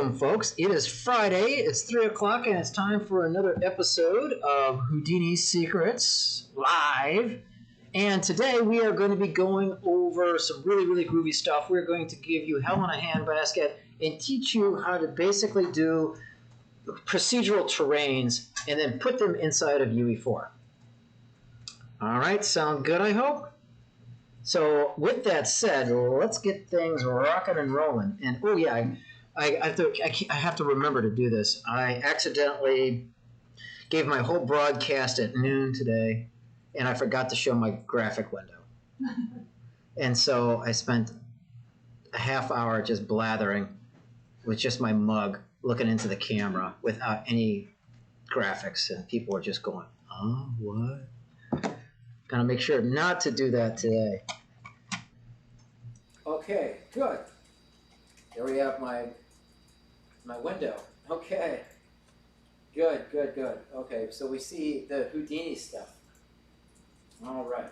Welcome, folks. It is Friday, it's 3 o'clock, and it's time for another episode of Houdini Secrets Live. And today we are going to be going over some really groovy stuff. We're going to give you hell in a handbasket and teach you how to basically do procedural terrains and then put them inside of UE4. All right, sound good, I hope? So with that said, let's get things rocking and rolling. And oh yeah, I have to remember to do this. I accidentally gave my whole broadcast at noon today, and I forgot to show my graphic window. And so I spent a half hour just blathering with just my mug looking into the camera without any graphics, and people were just going, "Oh, what?" Gotta make sure not to do that today. Okay, good. There we have my window. Okay. Good. Okay, so we see the Houdini stuff. All right.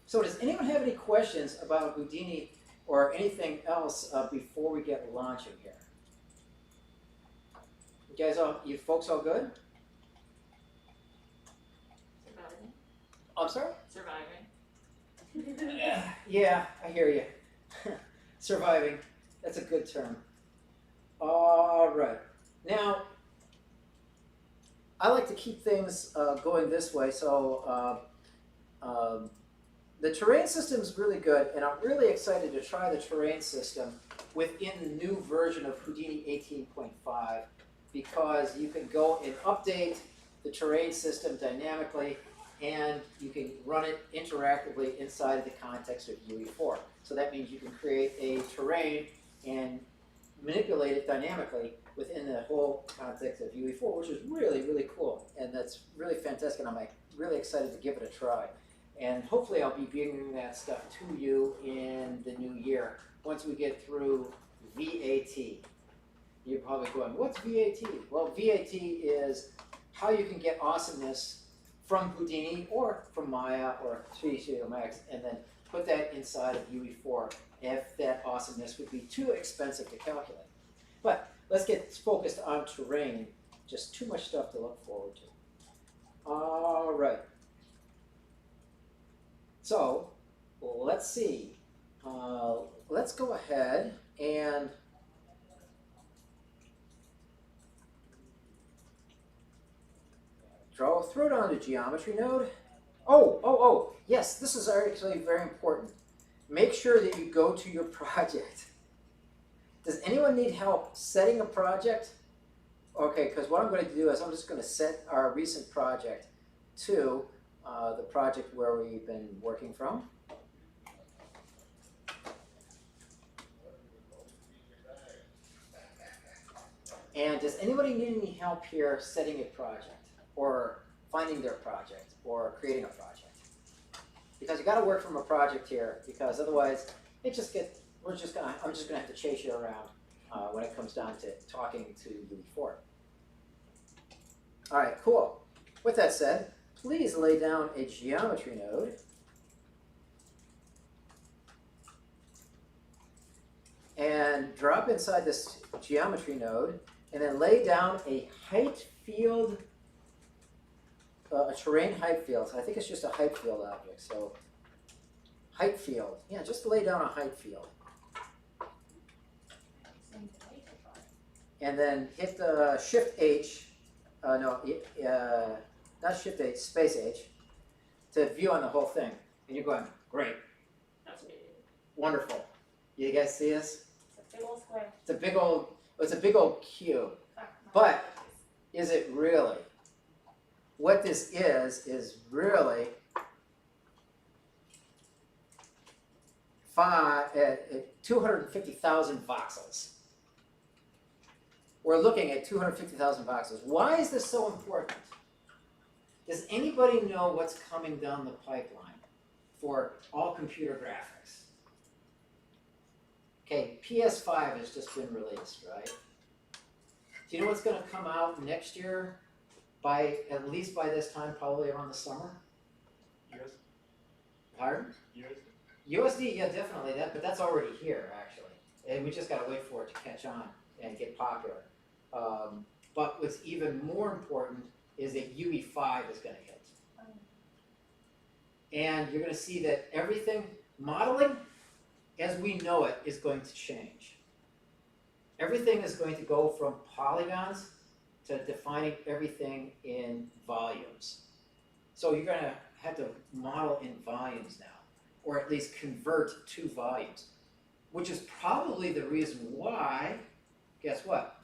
So does anyone have any questions about Houdini or anything else before we get launching here? You folks all good? Surviving. I'm sorry? Surviving. Yeah, I hear you. Surviving. That's a good term. All right. Now, I like to keep things going this way. So the terrain system is really good, and I'm really excited to try the terrain system within the new version of Houdini 18.5 because you can go and update the terrain system dynamically, and you can run it interactively inside of the context of UE4. So that means you can create a terrain and manipulate it dynamically within the whole context of UE4, which is really cool. And that's really fantastic, and I'm really excited to give it a try. And hopefully I'll be bringing that stuff to you in the new year, once we get through VAT. You're probably going, what's VAT? Well, VAT is how you can get awesomeness from Houdini or from Maya or 3D Studio Max, and then put that inside of UE4 if that awesomeness would be too expensive to calculate. But let's get focused on terrain. Just too much stuff to look forward to. All right. So let's see. Let's go ahead and throw it on the geometry node. Oh, yes, this is actually very important. Make sure that you go to your project. Does anyone need help setting a project? Okay, because what I'm going to do is I'm just going to set our recent project to the project where we've been working from. And does anybody need any help here setting a project, or finding their project, or creating a project? Because you got to work from a project here, because otherwise I'm just gonna have to chase you around when it comes down to talking to UE4. All right, cool. With that said, please lay down a geometry node. And drop inside this geometry node, and then lay down a height field, a terrain height field. So I think it's just a height field object. So height field, yeah, just lay down a height field. And then hit the Shift H, not Shift H, Space H, to view on the whole thing. And you're going, great. That's me. Wonderful. You guys see this? It's a big old square. It's a big old cube. But is it really? What this is really 250,000 voxels. We're looking at 250,000 voxels. Why is this so important? Does anybody know what's coming down the pipeline for all computer graphics? Okay, PS5 has just been released, right? Do you know what's going to come out next year? At least by this time, probably around the summer? USD. Pardon? USD. USD, yeah, definitely. But that's already here, actually. And we just got to wait for it to catch on. and get popular. But what's even more important is that UE5 is going to hit. And you're going to see that everything, modeling as we know it, is going to change. Everything is going to go from polygons to defining everything in volumes. So you're going to have to model in volumes now, or at least convert to volumes, which is probably the reason why, guess what?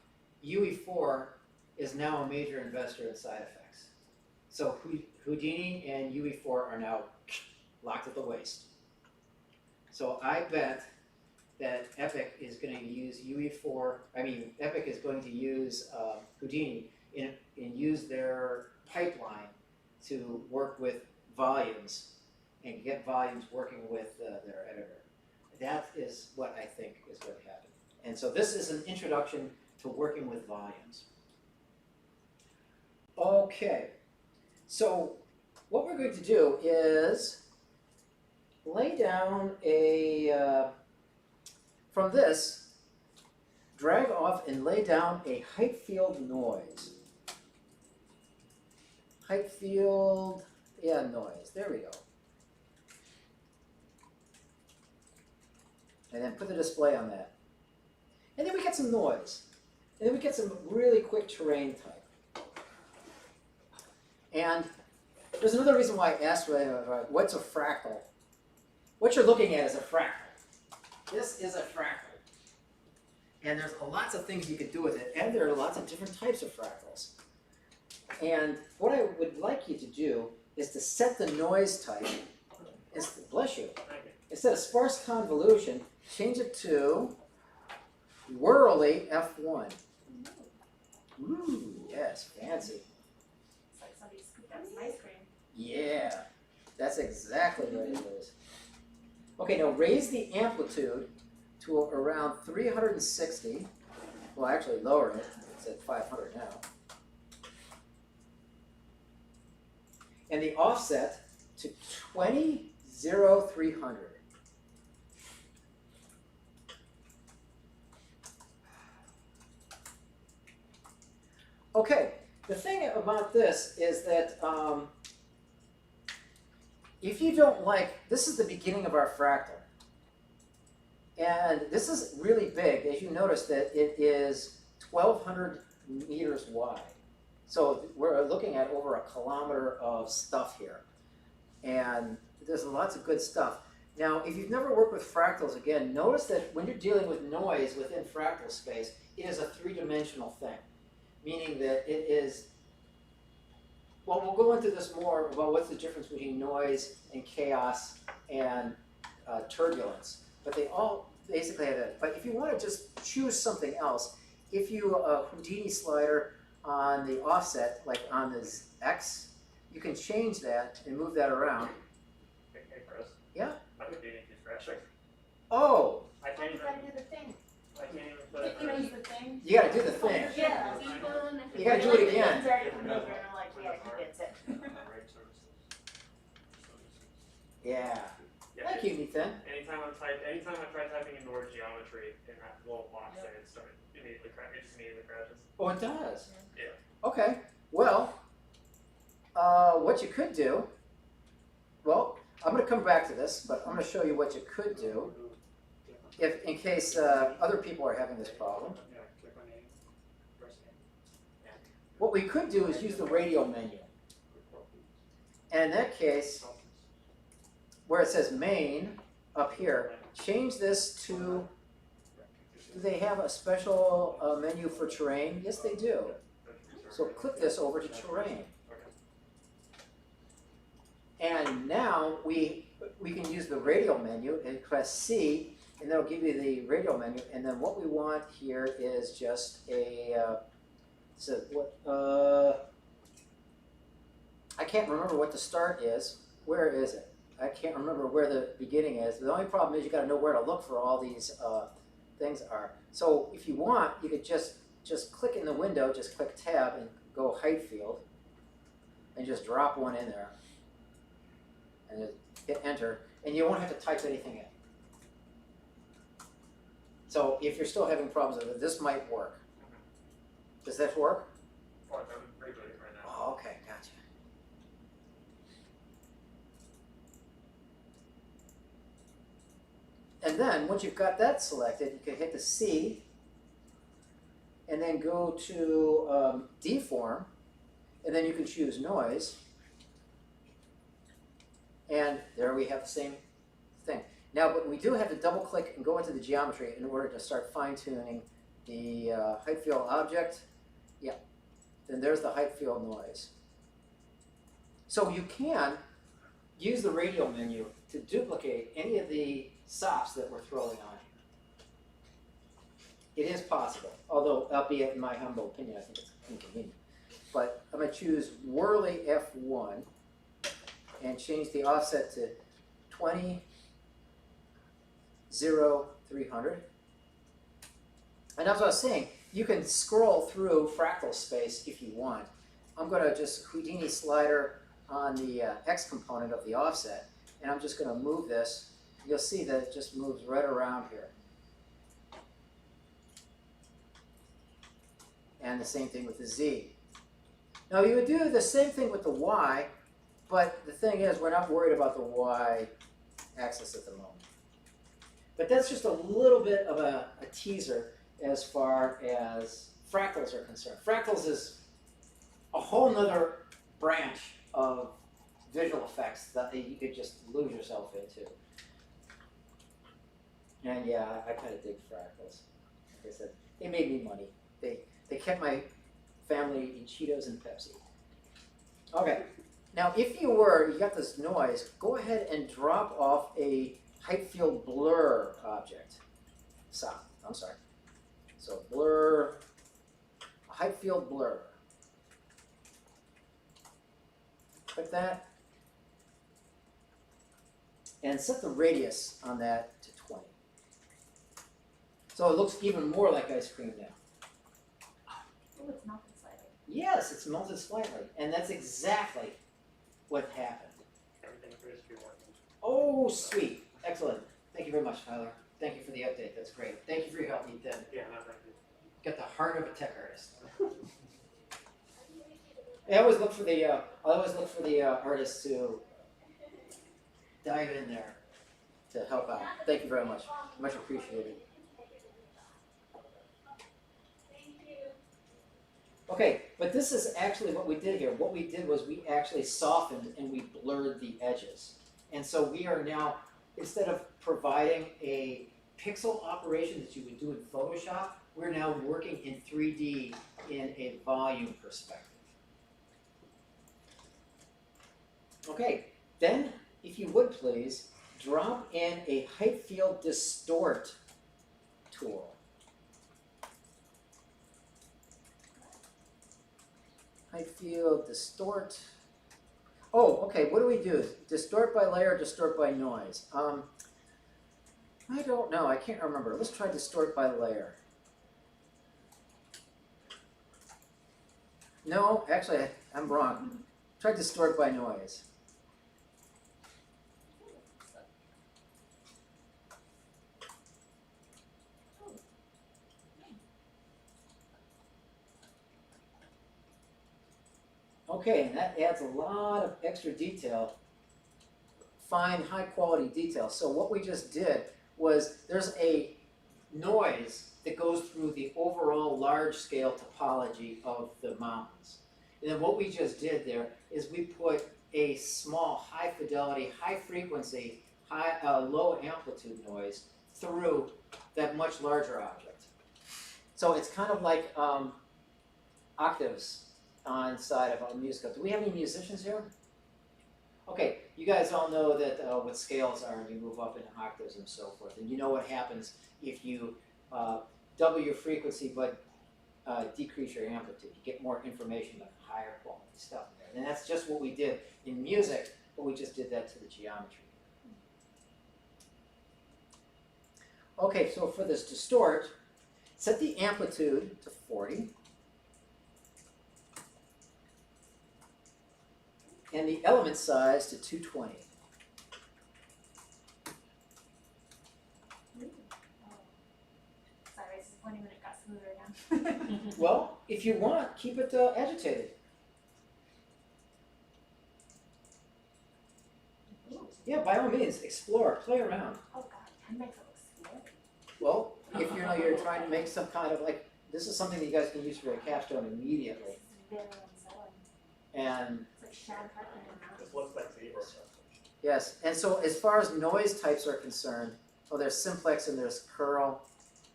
UE4 is now a major investor in side effects. So Houdini and UE4 are now locked at the waist. So I bet that Epic is going to use UE4, Epic is going to use Houdini and use their pipeline to work with volumes and get volumes working with their editor. That is what I think is going to happen. And so this is an introduction to working with volumes. Okay, so what we're going to do is lay down a, from this, drag off and lay down a height field noise. Height field, yeah, noise, there we go. And then put the display on that. And then we get some noise. And then we get some really quick terrain type. And there's another reason why I asked what's a fractal. What you're looking at is a fractal. This is a fractal. And there's lots of things you can do with it, and there are lots of different types of fractals. And what I would like you to do is to set the noise type, bless you, instead of sparse convolution, change it to whirly F1. Ooh, yes, fancy. It's like somebody scooped out some ice cream. Yeah, that's exactly what it is. Okay, now raise the amplitude to around 360. Well, actually lower it. It's at 500 now. And the offset to 20,0300. Okay, the thing about this is that if you don't like, this is the beginning of our fractal. And this is really big. As you notice that it is 1,200 meters wide. So we're looking at over 1 kilometer of stuff here. And there's lots of good stuff. Now, if you've never worked with fractals, again, notice that when you're dealing with noise within fractal space, it is a three-dimensional thing. Meaning that it is, well, we'll go into this more about what's the difference between noise and chaos and turbulence. But they all basically have that. But if you want to just choose something else, if you Houdini slider on the offset, like on this X, you can change that and move that around. Hey, Chris. Yeah? My Houdini keeps crashing. Oh! I can't You even, gotta do the thing. I can't even put it You know, use the thing. You gotta do the thing. Yeah. You gotta do it again. It's already come over and I'm like, yeah, he gets it. Yeah. Yeah, Thank you, Nathan. anytime I try typing in Nord geometry in that little box there, it immediately crashes. Oh, it does? Yeah. Okay. Well, what you could do, well, I'm going to come back to this, but I'm going to show you what you could do if, in case other people are having this problem. What we could do is use the radial menu. And in that case, where it says main up here, change this to, do they have a special menu for terrain? Yes, they do. So click this over to terrain. And now we can use the radial menu and press C, and that'll give you the radial menu. And then what we want here is just a, I can't remember what the start is. Where is it? I can't remember where the beginning is. The only problem is you got to know where to look for all these things are. So if you want, you could just click in the window, just click Tab and go height field, and just drop one in there, and just hit Enter, and you won't have to type anything in. So if you're still having problems with it, this might work. Does that work? Oh, I'm rebooting right now. Oh, okay, gotcha. And then, once you've got that selected, you can hit the C, and then go to deform, and then you can choose noise. And there we have the same thing. Now, but we do have to double click and go into the geometry in order to start fine-tuning the height field object. Yeah, then there's the height field noise. So you can use the radial menu to duplicate any of the stops that we're throwing on here. It is possible, although, albeit in my humble opinion, I think it's inconvenient. But I'm going to choose Whirly F1 and change the offset to 20, 0, 300. And as I was saying, you can scroll through fractal space if you want. I'm going to just Houdini slider on the X component of the offset, and I'm just going to move this. You'll see that it just moves right around here. And the same thing with the Z. Now you would do the same thing with the Y, but the thing is we're not worried about the Y axis at the moment. But that's just a little bit of a teaser as far as fractals are concerned. Fractals is a whole nother branch of visual effects that you could just lose yourself into. And yeah, I kind of dig fractals. Like I said, they made me money. They kept my family eating Cheetos and Pepsi. Okay, now if you got this noise, go ahead and drop off a height field blur object. I'm sorry. So blur, height field blur. Click that. And set the radius on that to 20. So it looks even more like ice cream now. Oh, it's melted slightly. Yes, it's melted slightly. And that's exactly what happened. Everything appears to be working. Oh, sweet. Excellent. Thank you very much, Tyler. Thank you for the update. That's great. Thank you for your help, Ethan. Yeah, no, thank you. Got the heart of a tech artist. I always look for the artists to dive in there to help out. Thank you very much. Much appreciated. Okay, but this is actually what we did here. What we did was we actually softened and we blurred the edges. And so we are now, instead of providing a pixel operation that you would do in Photoshop, we're now working in 3D in a volume perspective. Okay, then, if you would please, drop in a height field distort tool. Height field distort. Oh, okay, what do we do? Distort by layer, distort by noise. I don't know, I can't remember. Let's try distort by layer. No, actually, I'm wrong. Try distort by noise. Okay, and that adds a lot of extra detail, fine, high quality detail. So what we just did was there's a noise that goes through the overall large scale topology of the mountains. And then what we just did there is we put a small high fidelity, high frequency, low amplitude noise through that much larger object. So it's kind of like octaves on side of a musical. Do we have any musicians here? Okay, you guys all know that what scales are, and you move up in octaves and so forth. And you know what happens if you double your frequency but decrease your amplitude. You get more information about higher quality stuff in there. And that's just what we did in music, but we just did that to the geometry. Okay, so for this distort, set the amplitude to 40. And the element size to 220. disappointing when it got smoother again. Well, if you want, keep it agitated. Ooh. Yeah, by all means, explore, play around. Oh god, 10 makes it look scary. Well, if you're trying to make some kind of like, this is something that you guys can use for a capstone immediately. This is very unsettling. And It's like Shad Parkman in This looks like zebra. yes, and so as far as noise types are concerned, oh, there's simplex and there's curl.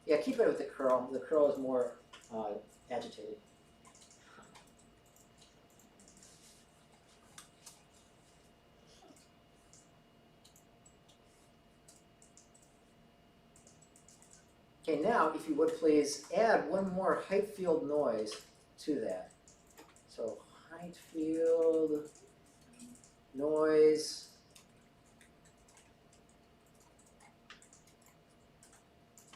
Yeah, keep it with the curl. The curl is more agitated. Okay, now if you would please add one more height field noise to that. So height field noise.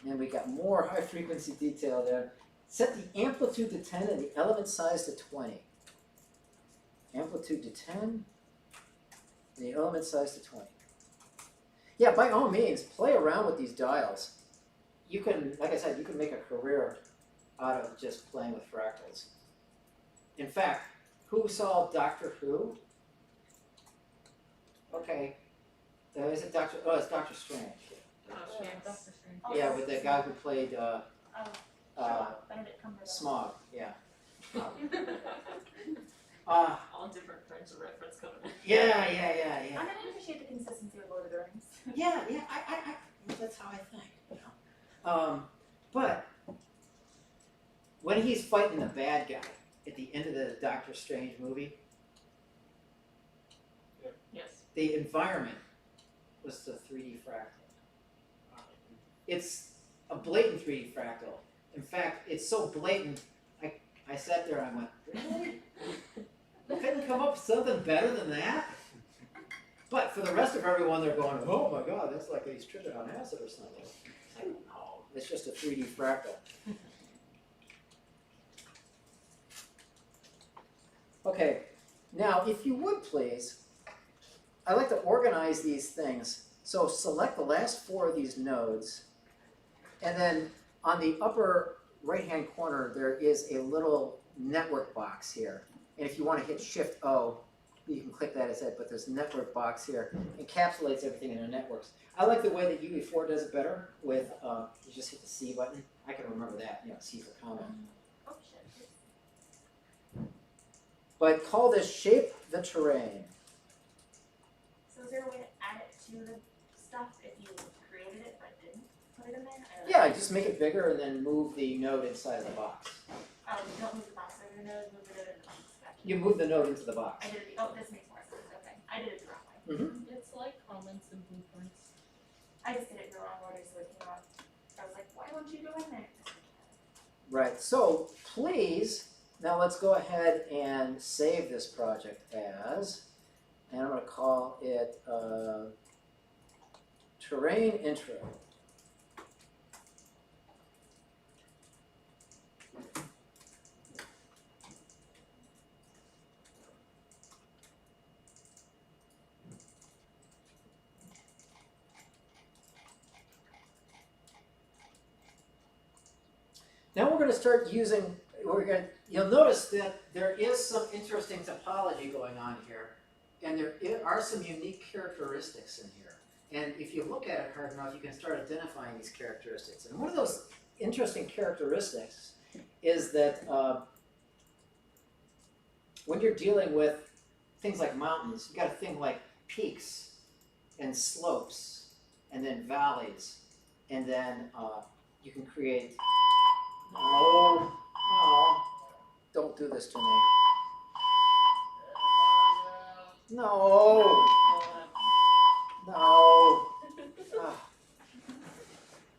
And we got more high frequency detail there. Set the amplitude to 10 and the element size to 20. Amplitude to 10 and the element size to 20. Yeah, by all means, play around with these dials. You can, like I said, you can make a career out of just playing with fractals. In fact, who saw Doctor Who? Okay. Is it Doctor? Oh, it's Doctor Strange. Oh, Doctor Strange. Yeah, with the guy who played Benedict Cumberbatch. Smog. Yeah. All different frames of reference coming in. Yeah. I mean, I appreciate the consistency of Lord of the Rings. Yeah. I that's how I think. You know. But when he's fighting the bad guy at the end of the Doctor Strange movie, Yes. the environment was the 3D fractal. It's a blatant 3D fractal. In fact, it's so blatant, I sat there and I went, really? You couldn't come up with something better than that? But for the rest of everyone, they're going, oh my god, that's like he's tripping on acid or something. It's like, no, it's just a 3D fractal. Okay, now if you would please, I like to organize these things. So select the last 4 of these nodes, and then on the upper right-hand corner, there is a little network box here. And if you want to hit Shift-O, you can click that instead, but this network box here encapsulates everything in the networks. I like the way that UE4 does it better with, you just hit the C button. I can remember that, C for comment. Oh shit. But call this Shape the Terrain. So is there a way to add it to the stuff if you created it but didn't put it in there? I don't know. Yeah, just make it bigger and then move the node inside of the box. Oh, you don't move the box over the node, move the node in the box. Gotcha. You move the node into the box. I did it. Oh, this makes more sense. Okay. I did it the wrong way. It's like comments and blueprints. I just did it in the wrong order, so it came out. I was like, why won't you go in there? Right, so please, now let's go ahead and save this project as, and I'm going to call it Terrain Intro. Now we're going to start using, you'll notice that there is some interesting topology going on here, and there are some unique characteristics in here. And if you look at it hard enough, you can start identifying these characteristics. And one of those interesting characteristics is that when you're dealing with things like mountains, you've got a thing like peaks and slopes, and then valleys, and then you can create. Oh, don't do this to me. No. No. Attentively, Oh,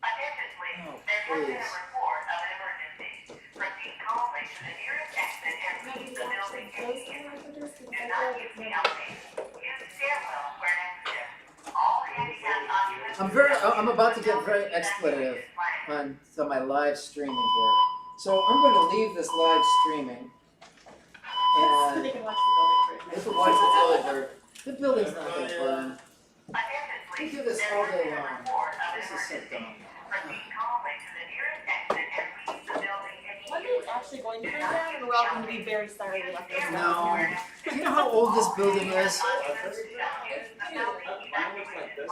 there has been please. a report of an emergency. Proceed calmly to the nearest exit and leave the building immediately. Do not use the elevator. Use stairwells where necessary. All handicapped occupants. I'm about to get very expletive on some of my live streaming here. So I'm going to leave this live streaming. So And they can watch the building for you can watch the building burn. The building's not going to burn. Attentively, We do this there all has day been a long. report of an This is so emergency. dumb. Proceed calmly to the nearest exit and actually going to bring down, you're welcome to be very sorry we left our No. stuff here. Do you know how old this building is? Mine looks like this.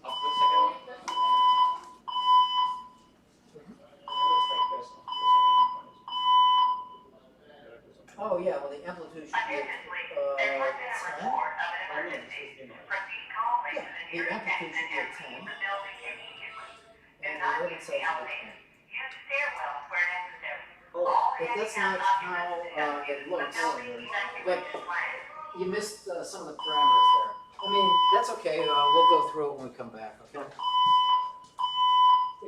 Off the second one. It looks like this off the second one. Oh, yeah, well, the amplitude should be 10. The amplitude should be at 10. And the limit size should be 10. But that's not how it looks. But you missed some of the parameters there. I mean, that's okay. We'll go through it when we come back, okay? It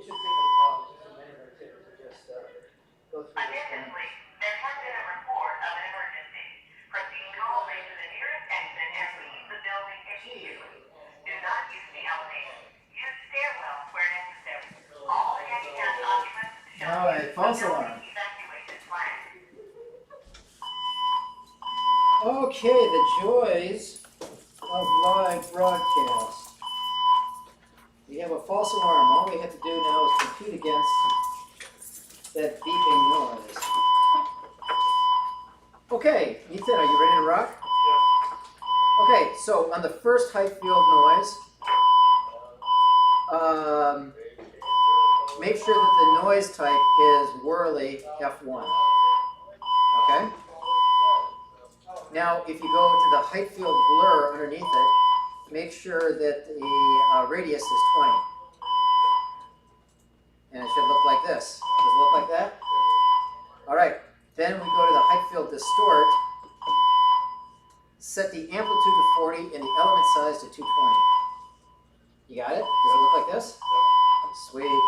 should take just a minute or two to just go through this thing. There has been a report of an emergency. Proceed calmly to the nearest exit and leave the building if used. Do not use the elevator. Use stairwells where necessary. All handicapped occupants shall All right, false alarm. evacuation plan. Okay, the joys of live broadcast. We have a false alarm. All we have to do now is compute against that beeping noise. Okay, Ethan, are you ready to rock? Yeah. Okay, so on the first height field noise, make sure that the noise type is whirly F1. Okay? Now, if you go to the height field blur underneath it, make sure that the radius is 20. And it should look like this. Does it look like that? All right. Then we go to the height field distort. Set the amplitude to 40 and the element size to 220. You got it? Does it look like this? Sweet.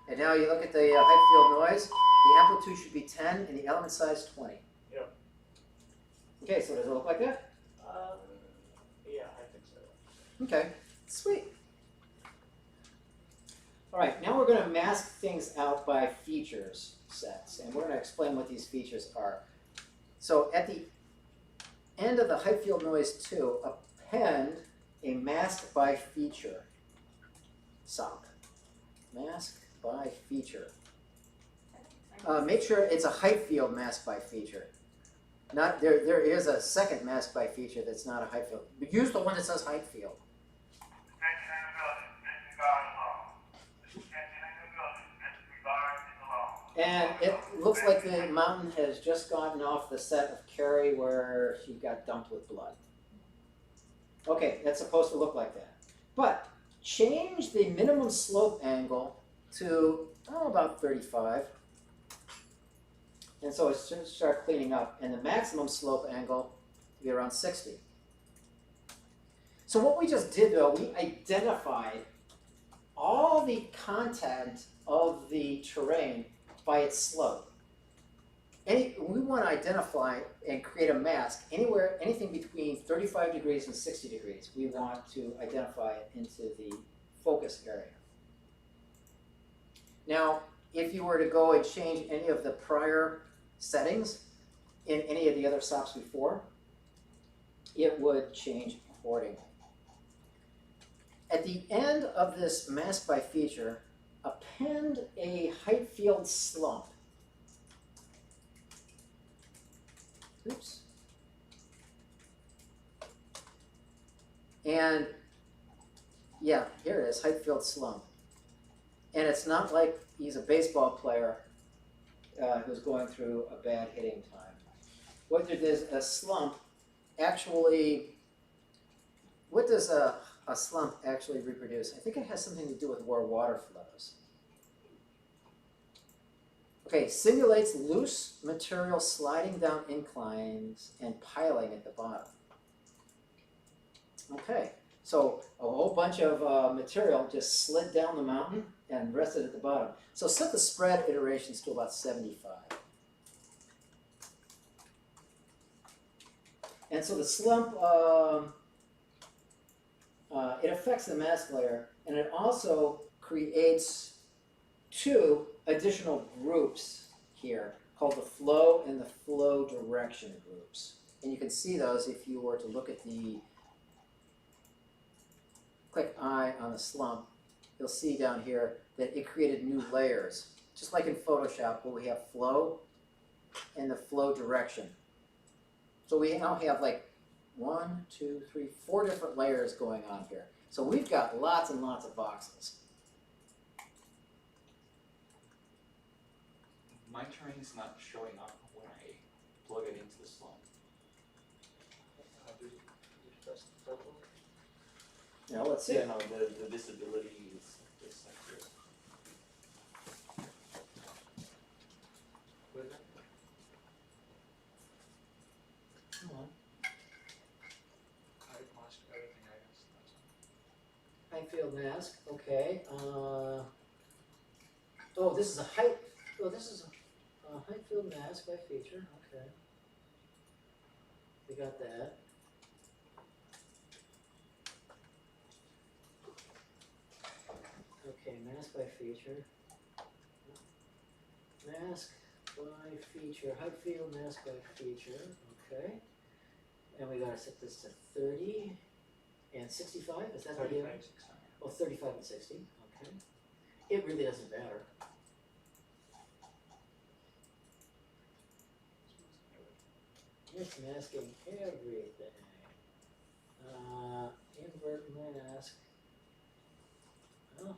And now you look at the height field noise. The amplitude should be 10 and the element size 20. Yep. Okay, so does it look like that? Yeah, I think so. Okay, sweet. All right, now we're going to mask things out by features sets, and we're going to explain what these features are. So at the end of the height field noise 2, append a mask by feature SOP. Mask by feature. Make sure it's a height field mask by feature. Not there is a second mask by feature that's not a height field. But use the one that says height field. And it looks like the mountain has just gotten off the set of Carrie where she got dumped with blood. Okay, that's supposed to look like that. But change the minimum slope angle to about 35. And so it should start cleaning up. And the maximum slope angle to be around 60. So what we just did though, we identified all the content of the terrain by its slope. We want to identify and create a mask anywhere, anything between 35 degrees and 60 degrees. We want to identify it into the focus area. Now, if you were to go and change any of the prior settings in any of the other SOPs before, it would change accordingly. At the end of this mask by feature, append a height field slump. Oops. And yeah, here it is, height field slump. And it's not like he's a baseball player who's going through a bad hitting time. What does a slump actually, what does a slump actually reproduce? I think it has something to do with where water flows. Okay, simulates loose material sliding down inclines and piling at the bottom. Okay, so a whole bunch of material just slid down the mountain and rested at the bottom. So set the spread iterations to about 75. And so the slump, it affects the mask layer, and it also creates two additional groups here called the flow and the flow direction groups. And you can see those if you were to look at the, click I on the slump, you'll see down here that it created new layers. just like in Photoshop where we have flow and the flow direction. So we now have like 1, 2, 3, 4 different layers going on here. So we've got lots and lots of voxels. My terrain's not showing up when I plug it into the Slump. Did you press the purple? Now let's see. Yeah, no, the visibility is like here. What is that? Come on. I masked everything, I guess. Height field mask, okay. Oh, this is a height. Oh, this is a height field mask by feature. Okay, we got that. Okay, mask by feature. Mask by feature. Height field mask by feature. Okay, and we gotta set this to 30 and 65. Is that the 35, 600. Oh, 35 and 60, okay. It really doesn't matter. It's masking everything. Invert mask. Oh.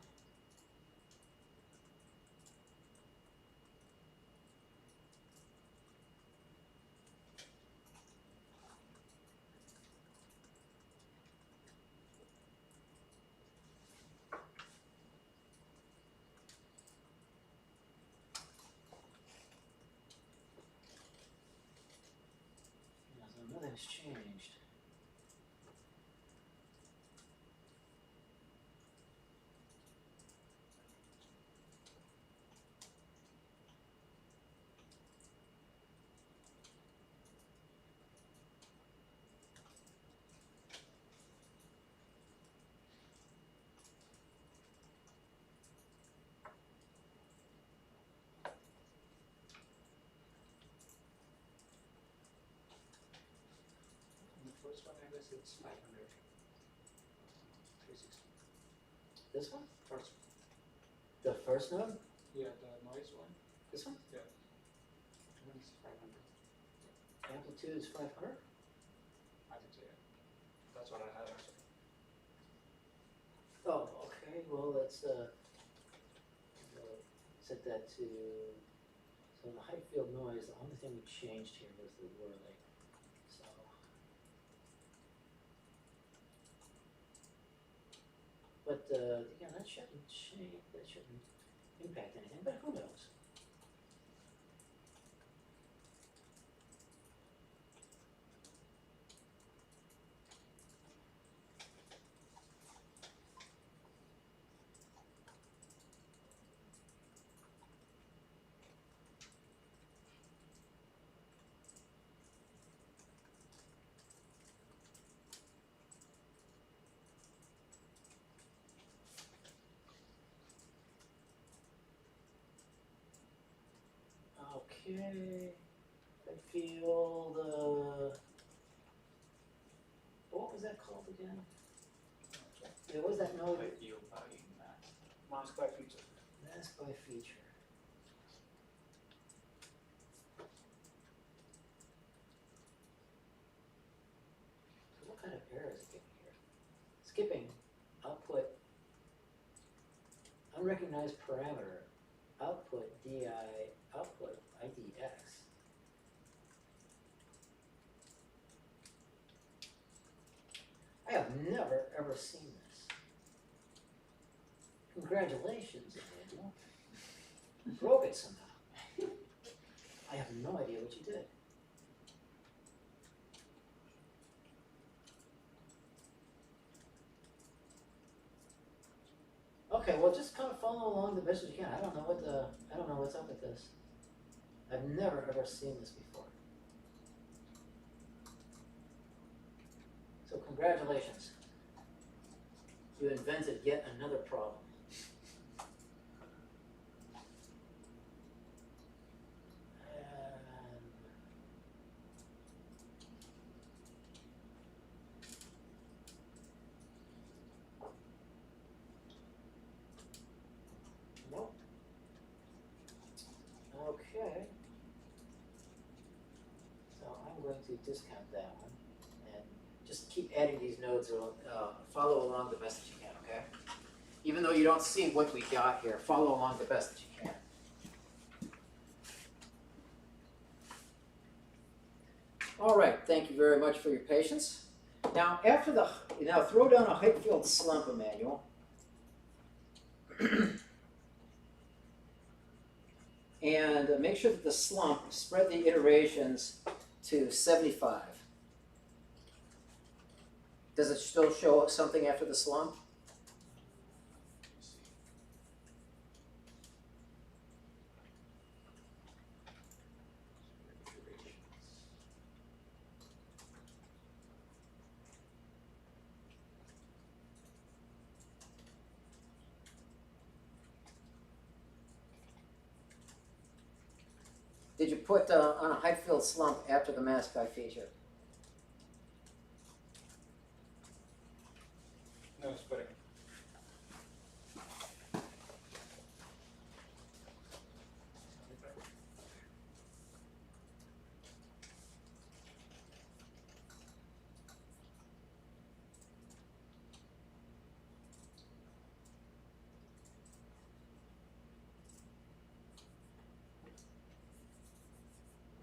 Nothing's changed. The first one, I guess it's 500. 360. This one? First, The first node? yeah, the noise one. This one? Yeah. One is 500. Amplitude is 500? I think so, yeah. That's what I had actually. Oh, okay, well, let's set that to, so the height field noise, the only thing we changed here was the whirling, so. But, yeah, that shouldn't change, that shouldn't impact anything, but who knows? Okay, I feel what was that called again? Yeah, what was that node? Like you by mask. Mask by feature. Mask by feature. So what kind of error is it giving here? Skipping output unrecognized parameter output di output idx. I have never ever seen this. Congratulations, Daniel. Broke it somehow. I have no idea what you did. Okay, well, just kind of follow along the best you can. I don't know what's up with this. I've never ever seen this before. So congratulations. You invented yet another problem. Nope. Okay. So I'm going to discount that one and just keep adding these nodes, follow along the best that you can, okay? Even though you don't see what we got here, follow along the best that you can. All right, thank you very much for your patience. Now, now throw down a height field slump, Emmanuel. And make sure that the slump, spread the iterations to 75. Does it still show something after the slump? Did you put on a height field slump after the mask guy feature? No splitting.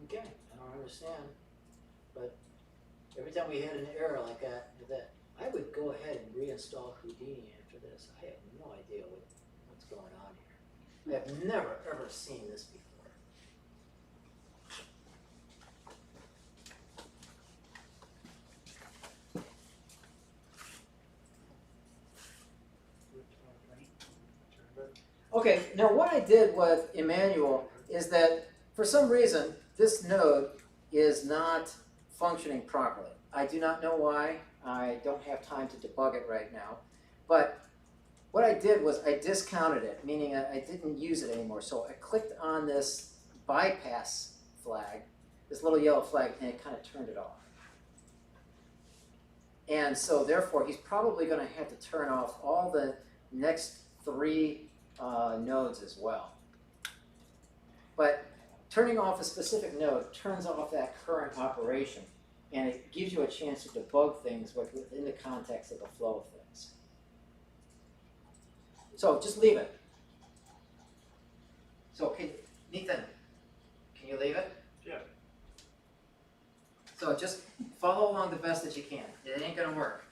Okay, I don't understand, but every time we had an error like that, I would go ahead and reinstall Houdini after this. I have no idea what's going on here. I have never ever seen this before. Okay, now what I did with Emmanuel is that for some reason this node is not functioning properly. I do not know why. I don't have time to debug it right now. But what I did was I discounted it, meaning I didn't use it anymore. So I clicked on this bypass flag, this little yellow flag, and it kind of turned it off. And so therefore, he's probably going to have to turn off all the next 3 nodes as well. But turning off a specific node turns off that current operation, and it gives you a chance to debug things within the context of the flow of things. So just leave it. So Nathan, can you leave it? Yeah. So just follow along the best that you can. It ain't gonna work.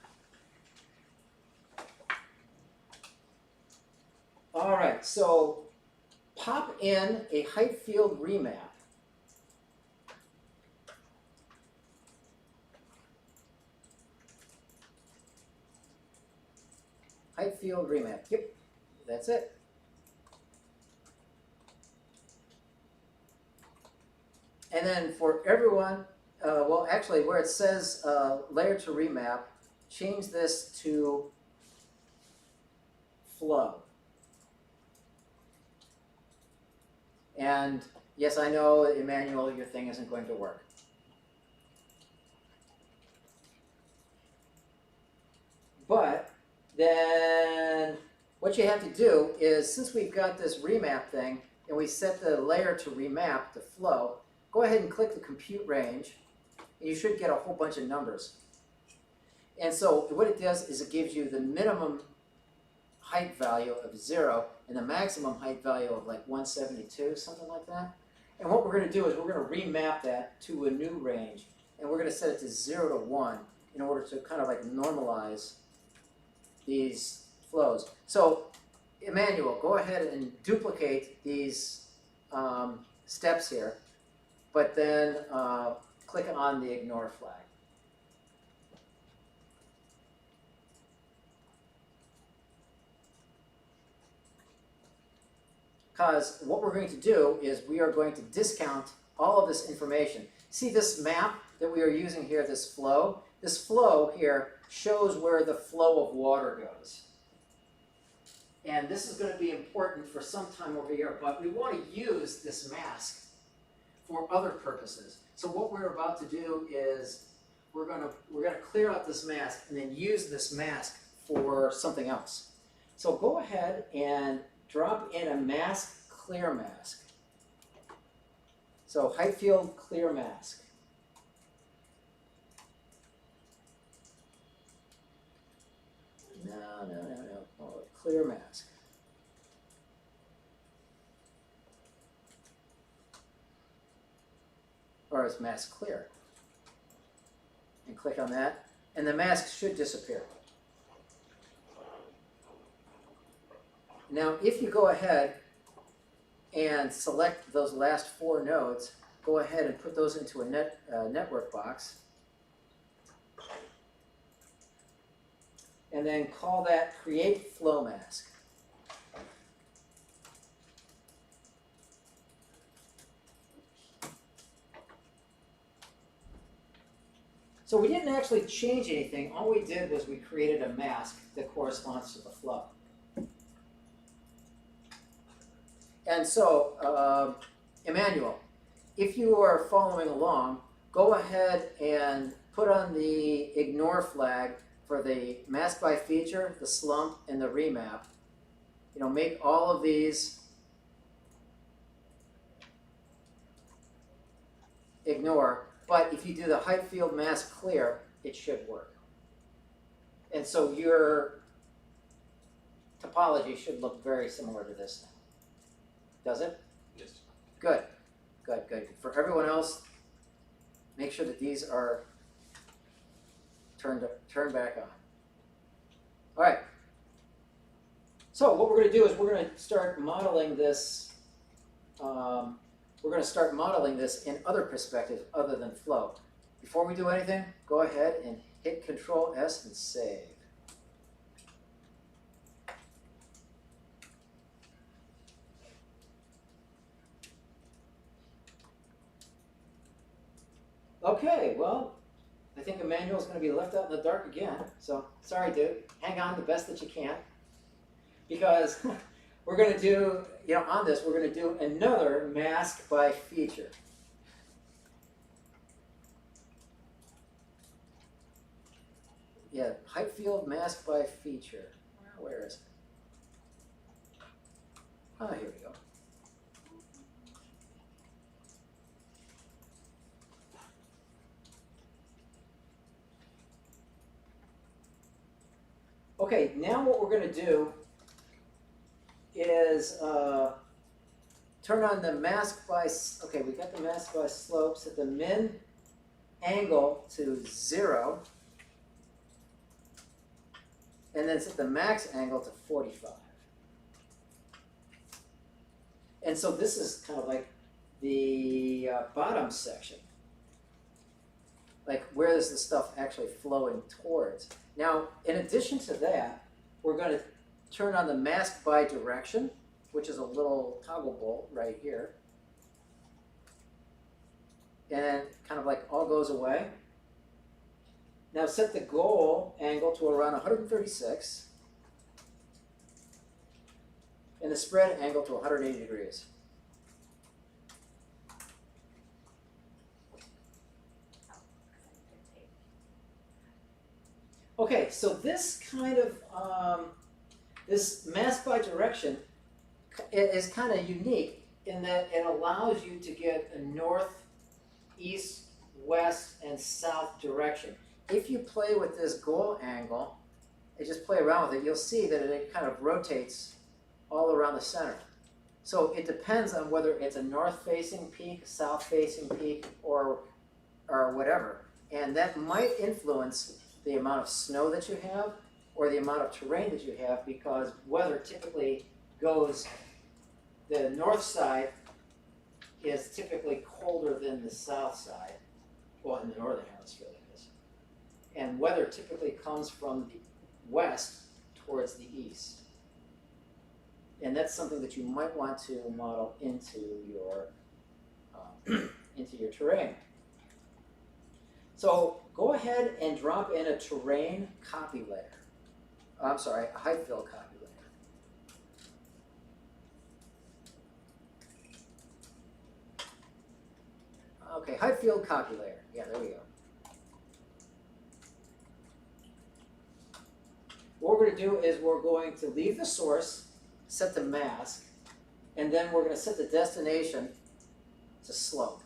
All right, so pop in a height field remap. Height field remap, yep, that's it. And then for everyone, well actually where it says layer to remap, change this to flow. And yes, I know, Emmanuel, your thing isn't going to work. But then what you have to do is, since we've got this remap thing, and we set the layer to remap to flow, go ahead and click the compute range, and you should get a whole bunch of numbers. And so what it does is it gives you the minimum height value of 0 and the maximum height value of like 172, something like that. And what we're going to do is we're going to remap that to a new range, and we're going to set it to 0 to 1 in order to kind of like normalize these flows. So Emmanuel, go ahead and duplicate these steps here, but then click on the ignore flag. Because what we're going to do is we are going to discount all of this information. See this map that we are using here, this flow? This flow here shows where the flow of water goes. And this is going to be important for some time over here, but we want to use this mask for other purposes. So what we're about to do is we're going to clear out this mask and then use this mask for something else. So go ahead and drop in a mask clear mask. So height field clear mask. No. Oh, clear mask. Or is mask clear? And click on that, and the mask should disappear. Now, if you go ahead and select those last 4 nodes, go ahead and put those into a network box, and then call that create flow mask. So we didn't actually change anything. All we did was we created a mask that corresponds to the flow. And so, Emmanuel, if you are following along, go ahead and put on the ignore flag for the mask by feature, the slump, and the remap. You know, make all of these ignore. But if you do the height field mask clear, it should work. And so your topology should look very similar to this now. Does it? Yes. Good. For everyone else, make sure that these are turned back on. All right. So what we're going to do is we're going to start modeling this. We're going to start modeling this in other perspectives other than flow. Before we do anything, go ahead and hit Control S and save. Okay, well, I think Emmanuel's going to be left out in the dark again. So sorry, dude. Hang on the best that you can, because we're going to do, you know, on this, we're going to do another mask by feature. Yeah, height field mask by feature. Where is it? Ah, here we go. Okay, now what we're going to do is turn on the mask by, okay, we got the mask by slope, set the min angle to 0, and then set the max angle to 45. And so this is kind of like the bottom section, like where is the stuff actually flowing towards. Now, in addition to that, we're going to turn on the mask by direction, which is a little toggle bolt right here. And kind of like all goes away. Now set the goal angle to around 136 and the spread angle to 180 degrees. Okay, so this kind of, this mask by direction is kind of unique in that it allows you to get a north, east, west, and south direction. If you play with this goal angle and just play around with it, you'll see that it kind of rotates all around the center. So it depends on whether it's a north-facing peak, south-facing peak, or whatever. And that might influence the amount of snow that you have or the amount of terrain that you have, because weather typically goes, the north side is typically colder than the south side, well, in the northern hemisphere that is. And weather typically comes from the west towards the east. And that's something that you might want to model into your terrain. So go ahead and drop in a terrain copy layer. I'm sorry, a height fill copy layer. Okay, height field copy layer. Yeah, there we go. What we're going to do is we're going to leave the source, set the mask, and then we're going to set the destination to slope.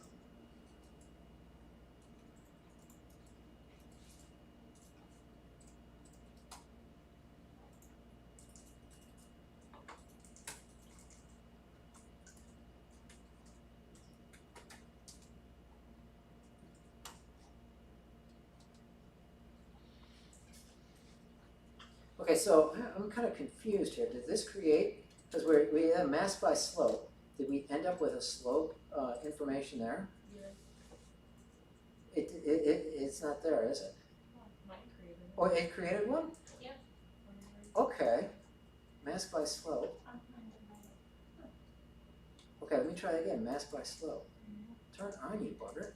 Okay, so I'm kind of confused here. Did this create, because we had mask by slope, did we end up with a slope information there? Yeah. It's not there, is it? Mine created it. Oh, it created one? Yeah. Okay. Mask by slope. Okay, let me try it again. Mask by slope. Turn on, you bugger.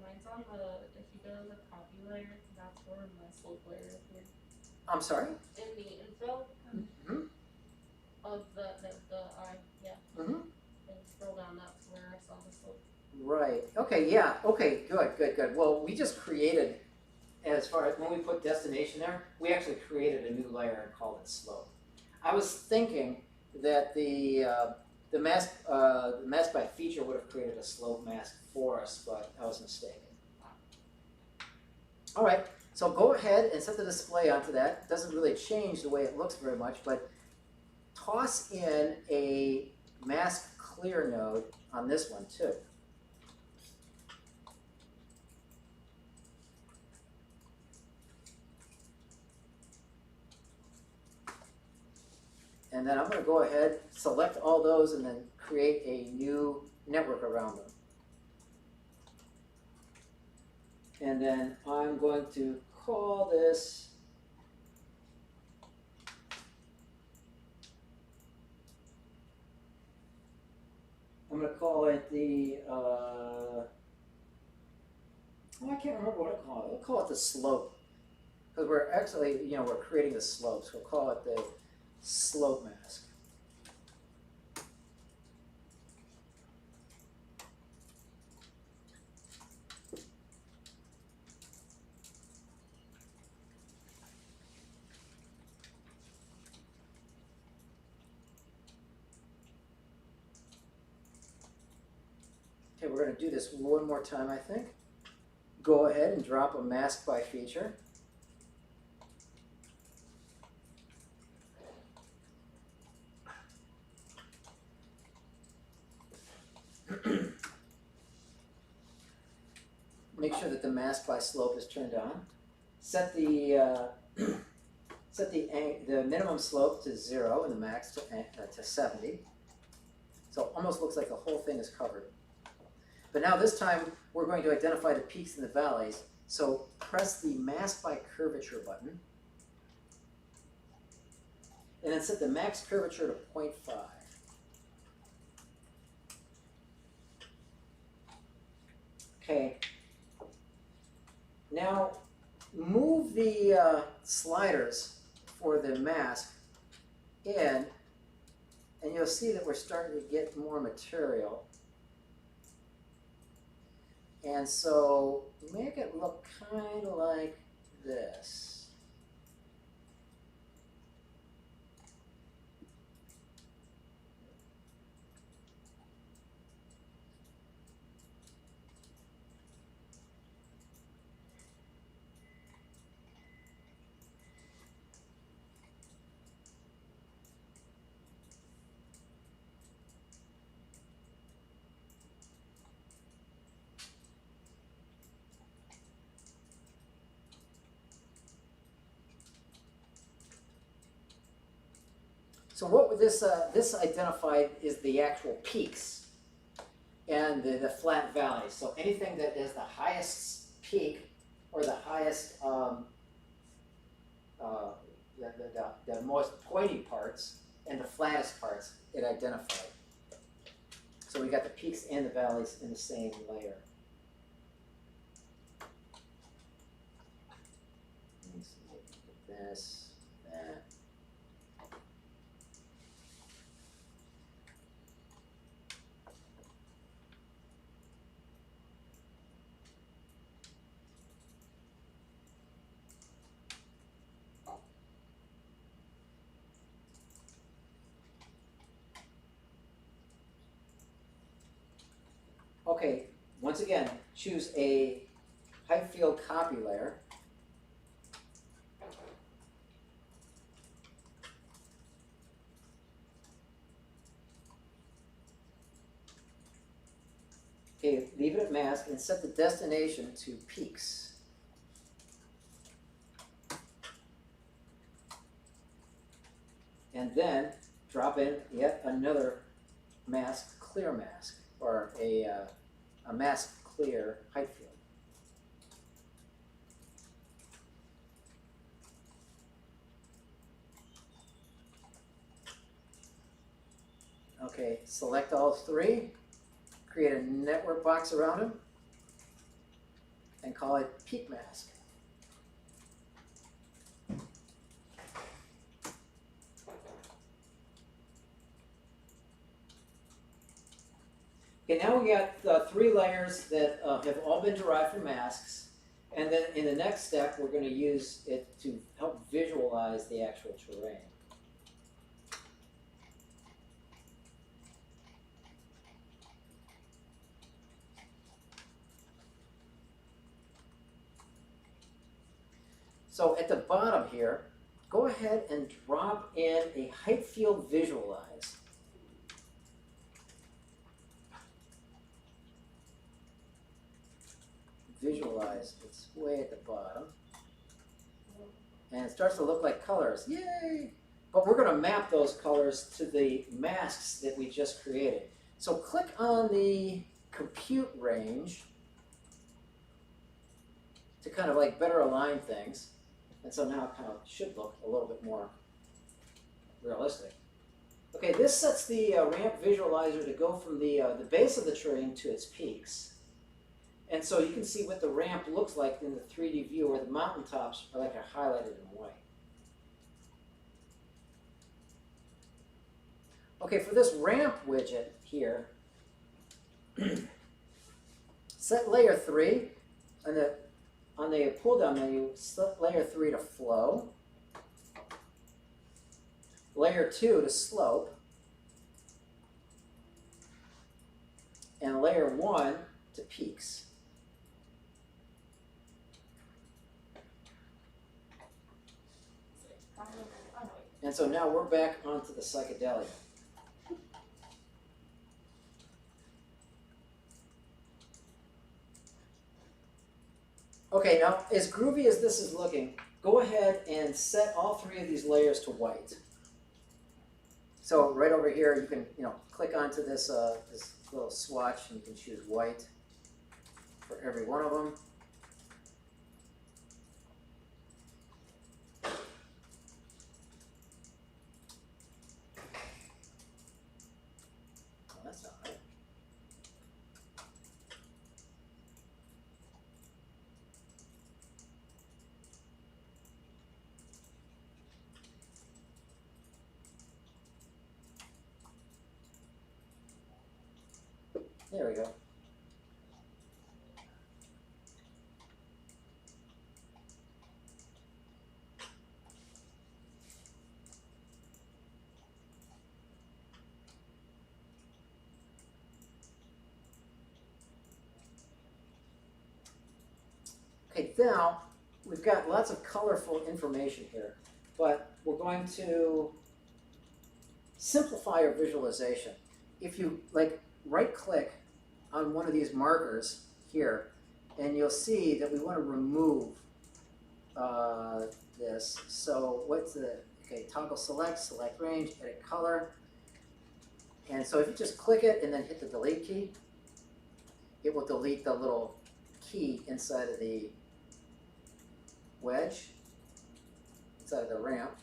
Mine's on the, if you go to the copy layer, that's where my slope layer appeared. I'm sorry? In the info Mm-hmm. of the yeah. Mm-hmm. And scroll down, that's where I saw the slope. Right. Okay, yeah. Okay, good. Well, we just created, as far as when we put destination there, we actually created a new layer and called it slope. I was thinking that the mask by feature would have created a slope mask for us, but I was mistaken. All right, so go ahead and set the display onto that. It doesn't really change the way it looks very much, but toss in a mask clear node on this one too. And then I'm going to go ahead, select all those, and then create a new network around them. And then I'm going to call this I'm going to call it the, I can't remember what I call it. We'll call it the slope. Because we're actually, we're creating the slopes. We'll call it the slope mask. Okay, we're going to do this one more time, I think. Go ahead and drop a mask by feature. Make sure that the mask by slope is turned on. Set the the minimum slope to 0 and the max to 70. So it almost looks like the whole thing is covered. But now this time we're going to identify the peaks and the valleys. So press the mask by curvature button. And then set the max curvature to 0.5. Okay. Now move the sliders for the mask in, and you'll see that we're starting to get more material. And so make it look kind of like this. So what this identified is the actual peaks and the flat valleys. So anything that is the highest peak or the highest, the most pointy parts and the flattest parts, it identified. So we got the peaks and the valleys in the same layer. Let me see, this, that. Okay, once again, choose a height field copy layer. Okay, leave it at mask and set the destination to peaks. And then drop in yet another mask clear mask, or a mask clear height field. Okay, select all three, create a network box around them, and call it peak mask. Okay, now we got 3 layers that have all been derived from masks, and then in the next step we're going to use it to help visualize the actual terrain. So at the bottom here, go ahead and drop in a height field visualize. Visualize, it's way at the bottom. And it starts to look like colors, yay! But we're gonna map those colors to the masks that we just created. So click on the compute range to kind of like better align things. And so now it kind of should look a little bit more realistic. Okay, this sets the ramp visualizer to go from the base of the terrain to its peaks. And so you can see what the ramp looks like in the 3D view, where the mountaintops are like highlighted in white. Okay, for this ramp widget here, set layer 3 on the pull-down menu, set layer 3 to flow, layer 2 to slope, and layer 1 to peaks. And so now we're back onto the psychedelia. Okay, now as groovy as this is looking, go ahead and set all 3 of these layers to white. So right over here, you can click onto this this little swatch, and you can choose white for every one of them. Oh, that's not right. There we go. Okay, now we've got lots of colorful information here, but we're going to simplify our visualization. If you right click on one of these markers here, and you'll see that we want to remove this. So what's toggle select range, edit color. And so if you just click it and then hit the delete key, it will delete the little key inside of the wedge, inside of the ramp.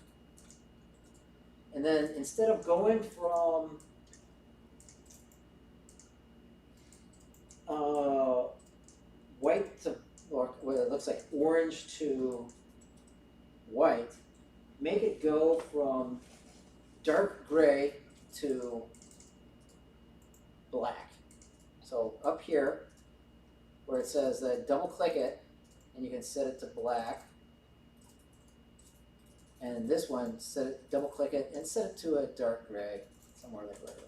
And then instead of going from white to, or what it looks like orange to white, make it go from dark gray to black. So up here, where it says double click it, and you can set it to black. And this one, double click it and set it to a dark gray, somewhere like right around there.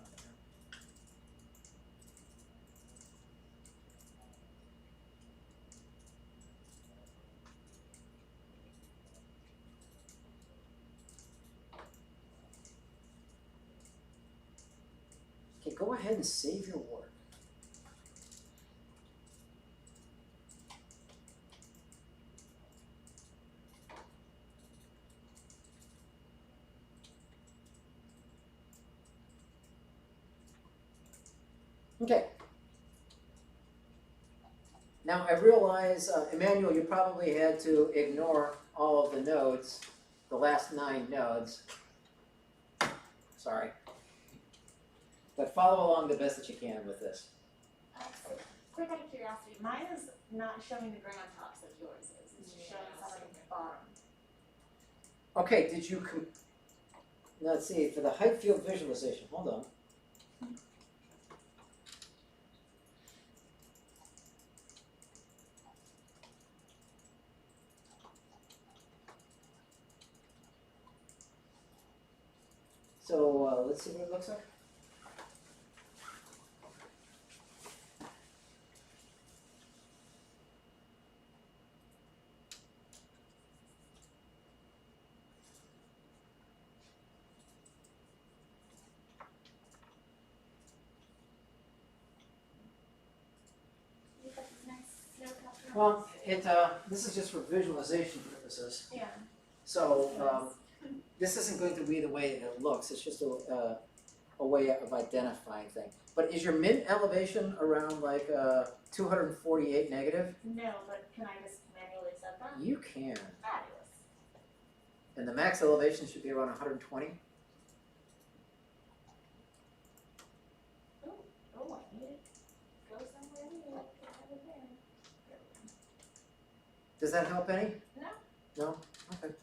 Okay, go ahead and save your work. Okay. Now I realize, Emmanuel, you probably had to ignore all of the nodes, the last 9 nodes. Sorry. But follow along the best that you can with this. So, quick out of curiosity, mine is not showing the ground tops like yours is. It's just showing some of the bottom. Okay, did you, let's see, for the height field visualization, hold on. So let's see what it looks like. You've got these nice snow caps. Well, this is just for visualization purposes. Yeah. So this isn't going to be the way it looks. It's just a way of identifying things. But is your min elevation around like 248 negative? No, but can I just manually set that? You can. Fabulous. And the max elevation should be around 120. Oh, I need it. Go somewhere new. Have it there. Does that help any? No. No? Okay.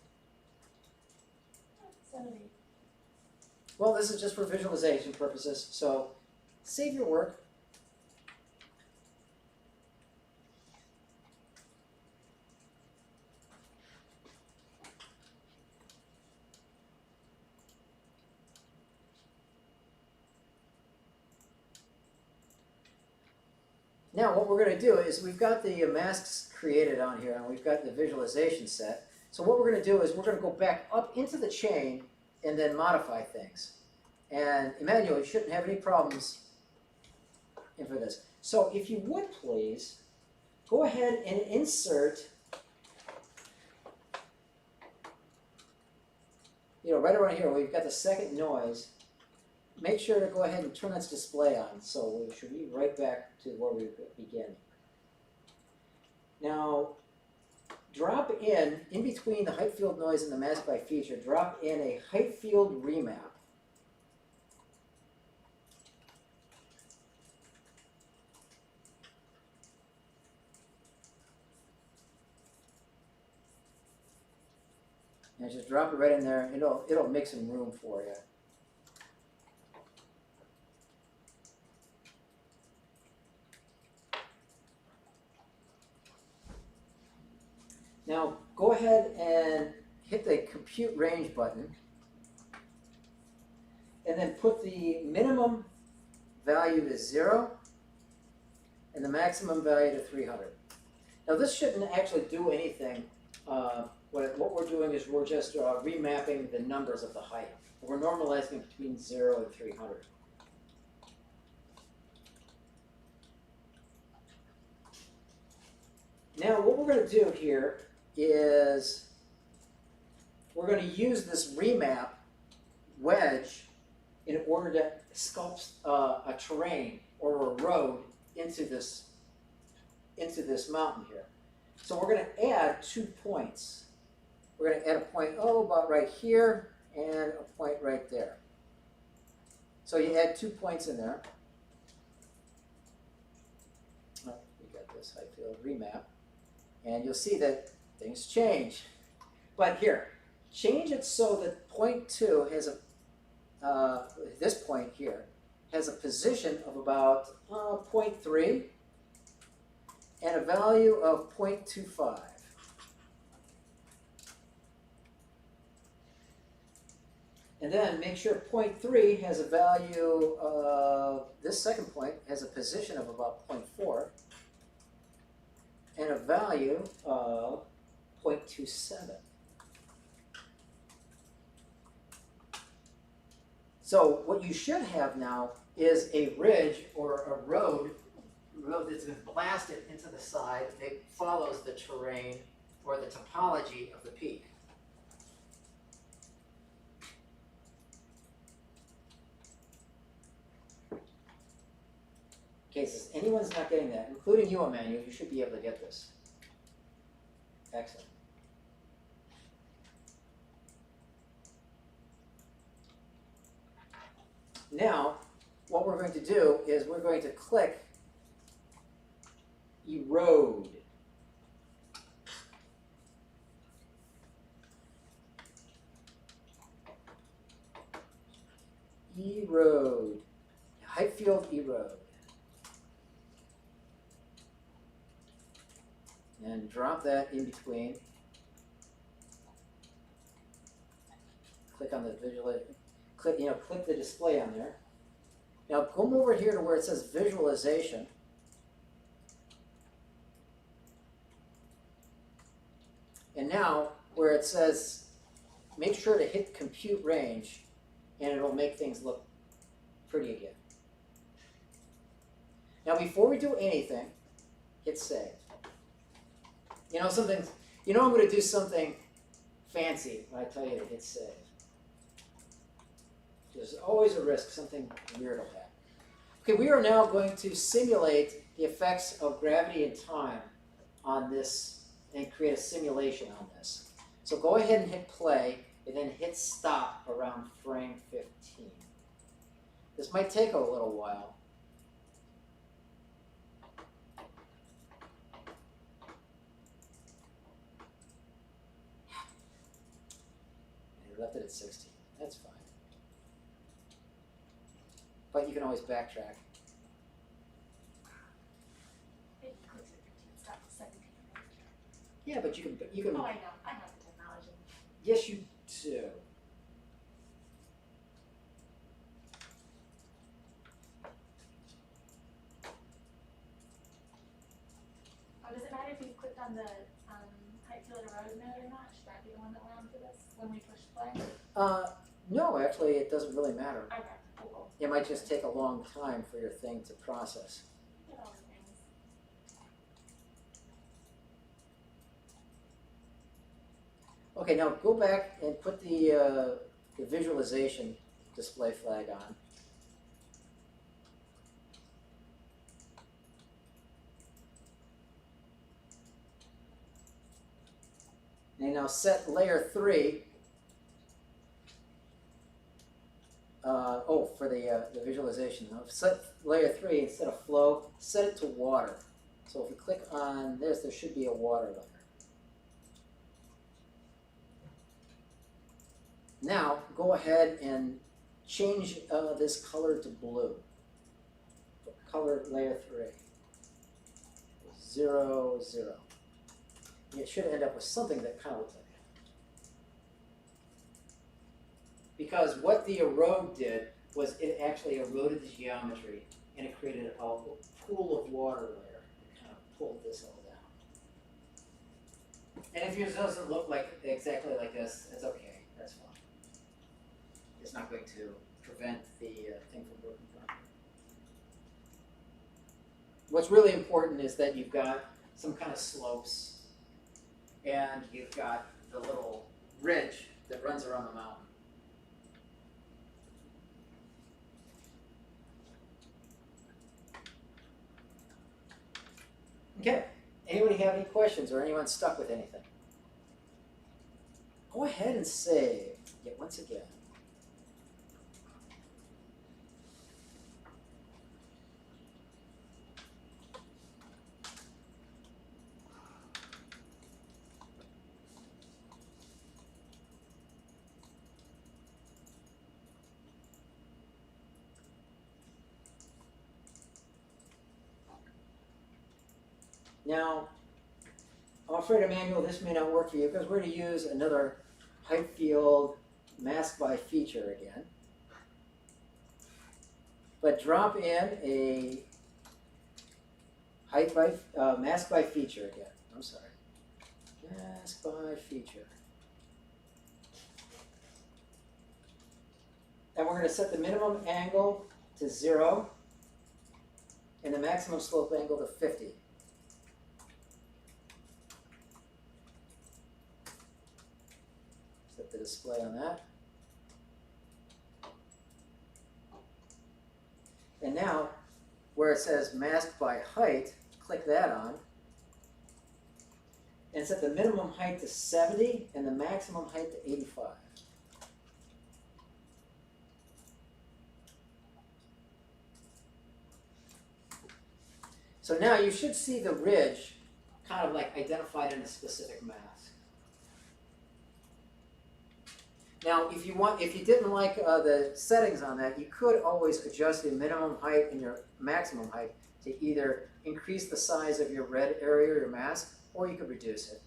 70. Well, this is just for visualization purposes, so save your work. Now what we're going to do is we've got the masks created on here and we've got the visualization set. So what we're going to do is we're going to go back up into the chain and then modify things. And Emmanuel, you shouldn't have any problems in for this. So if you would please, go ahead and insert, right around here where we've got the second noise. Make sure to go ahead and turn its display on, so we should be right back to where we begin. Now, drop in between the height field noise and the mask by feature, drop in a height field remap. And just drop it right in there. It'll make some room for you. Now, go ahead and hit the compute range button and then put the minimum value to 0 and the maximum value to 300. Now, this shouldn't actually do anything. What we're doing is we're just remapping the numbers of the height. We're normalizing between 0 and 300. Now, what we're going to do here is we're going to use this remap wedge in order to sculpt a terrain or a road into this mountain here. So we're going to add 2 points. We're going to add a point, about right here, and a point right there. So you add 2 points in there. Oh, we got this height field remap. And you'll see that things change. But here, change it so that point 2 has this point here, has a position of about 0.3 and a value of 0.25. And then make sure 0.3 has a value of, this second point has a position of about 0.4 and a value of 0.27. So what you should have now is a ridge or a road that's been blasted into the side that follows the terrain or the topology of the peak. Okay, since anyone's not getting that, including you, Emmanuel, you should be able to get this. Excellent. Now, what we're going to do is we're going to click Erode. Erode. Height field erode. And drop that in between. Click on the click the display on there. Now come over here to where it says visualization. And now where it says make sure to hit compute range and it'll make things look pretty again. Now before we do anything, hit save. You know something, I'm going to do something fancy when I tell you to hit save. There's always a risk something weird will happen. Okay, we are now going to simulate the effects of gravity and time on this and create a simulation on this. So go ahead and hit play and then hit stop around frame 15. This might take a little while. I left it at 16. That's fine. But you can always backtrack. It clicks at 15, stop at 17. Yeah, but you can. Oh, I know. I have the technology. Yes, you do. Oh, does it matter if you clicked on the height field erode node or not? Should that be the one that went on for this when we push play? No, actually, it doesn't really matter. Okay, cool. It might just take a long time for your thing to process. Get all the things. Okay, now go back and put the visualization display flag on. And now set layer 3. For the visualization. Now set layer 3 instead of flow, set it to water. So if you click on this, there should be a water layer. Now go ahead and change this color to blue. Color layer 3. 0, 0. It should end up with something that kind of looks like that. Because what the erode did was it actually eroded the geometry and it created a pool of water layer that kind of pulled this all down. And if yours doesn't look like exactly like this, that's okay. That's fine. It's not going to prevent the thing from working properly. What's really important is that you've got some kind of slopes and you've got the little ridge that runs around the mountain. Okay, anybody have any questions or anyone stuck with anything? Go ahead and save yet once again. Now, I'm afraid, Emmanuel, this may not work for you because we're going to use another height field mask by feature again. But drop in a mask by feature again. I'm sorry. Mask by feature. And we're going to set the minimum angle to 0 and the maximum slope angle to 50. Set the display on that. And now, where it says mask by height, click that on, and set the minimum height to 70 and the maximum height to 85. So now you should see the ridge kind of like identified in a specific mask. Now, if you didn't like the settings on that, you could always adjust the minimum height and your maximum height to either increase the size of your red area or your mask, or you could reduce it.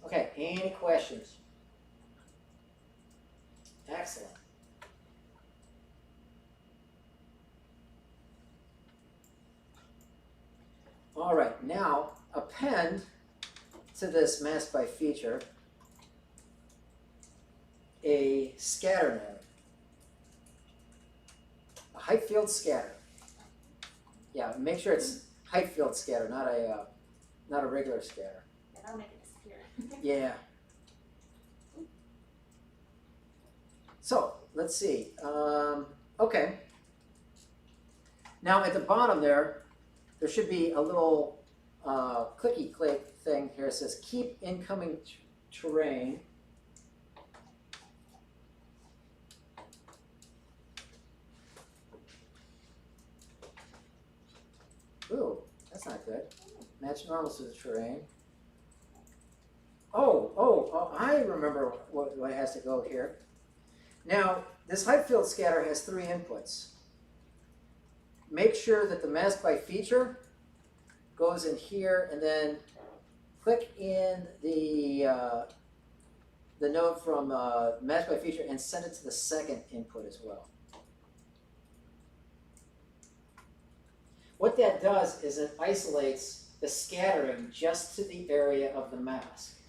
Okay, any questions? Excellent. All right, now append to this mask by feature a scatter node, a height field scatter. Yeah, make sure it's height field scatter, not a regular scatter. Yeah, that'll make it disappear. Yeah. So let's see. Okay. Now at the bottom there should be a little clicky click thing here. It says keep incoming terrain. Ooh, that's not good. Match normals to the terrain. Oh, I remember what has to go here. Now, this height field scatter has 3 inputs. Make sure that the mask by feature goes in here, and then click in the node from mask by feature and send it to the second input as well. What that does is it isolates the scattering just to the area of the mask.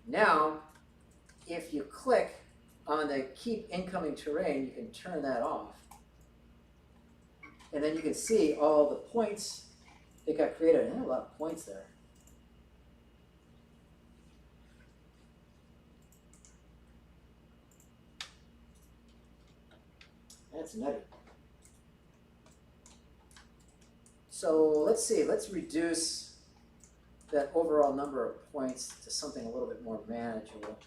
Now, if you click on the keep incoming terrain, you can turn that off. And then you can see all the points that got created. There are a lot of points there. That's nutty. So let's see, let's reduce that overall number of points to something a little bit more manageable.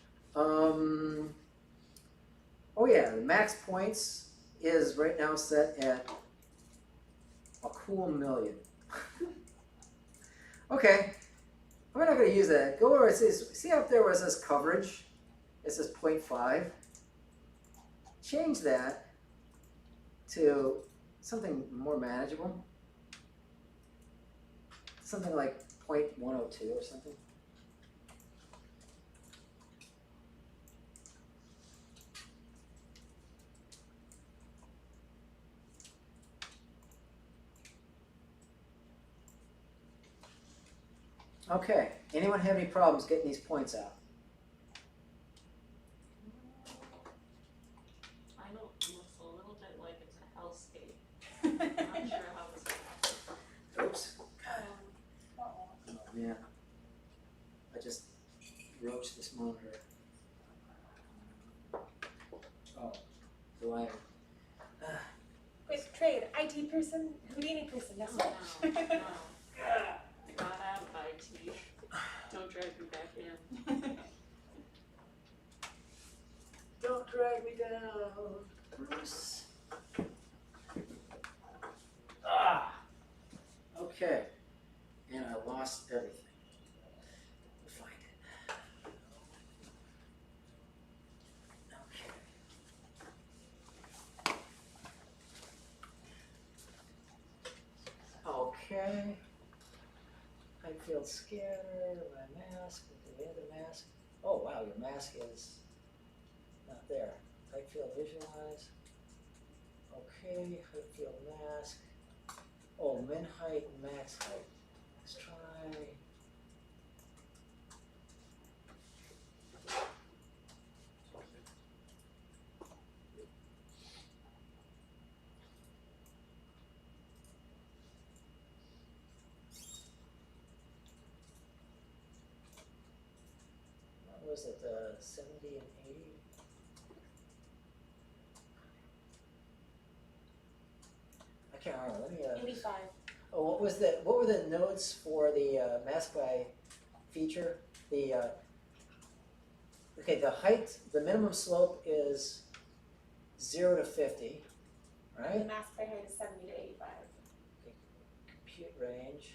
Oh yeah, the max points is right now set at a cool 1,000,000. Okay, we're not going to use that. Go where it says, see up there where it says coverage? It says 0.5. Change that to something more manageable. Something like 0.102 or something. Okay, anyone have any problems getting these points out? I know it looks a little bit like it's a hellscape. I'm not sure how this Oops. Oh man, I just roached this monitor. Oh, do I? Quick trade, IT person, Houdini person, that's No, what. no, no. Got out of IT. Don't drag me back in. Don't drag me down, Bruce. Okay, and I lost everything. We'll find it. Okay. Height field scatter, my mask, the other mask. Oh wow, your mask is not there. Height field visualize. Okay, height field mask. Oh, min height, max height. Let's try. was it 70 and 80? I can't remember. Let me. 85. Oh, what were the nodes for the mask by feature? The okay, the height, the minimum slope is 0 to 50, The right? mask by height is 70 to 85. Compute range.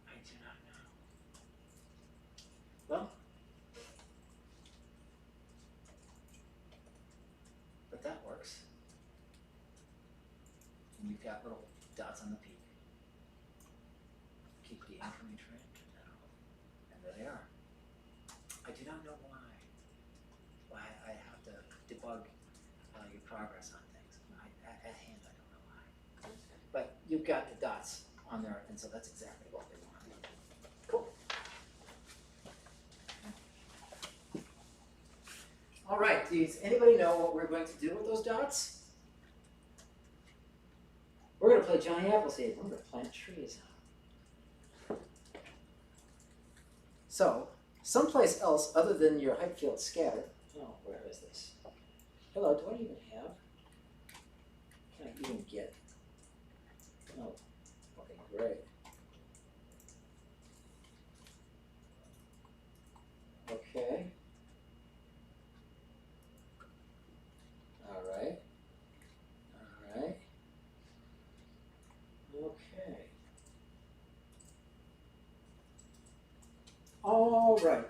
I do not know. Well, but that works. And you've got little dots on the peak. Keep the increment trend down. And there they are. I do not know why I have to debug your progress on things. At hand, I don't know why. But you've got the dots on there, and so that's exactly what we want. Cool. All right, does anybody know what we're going to do with those dots? We're going to play Johnny Appleseed. We're going to plant trees out. So, someplace else other than your height field scatter. Oh, where is this? Hello, do I even have? Can I even get? Oh, okay, great. Okay. All right. All right. Okay. All right.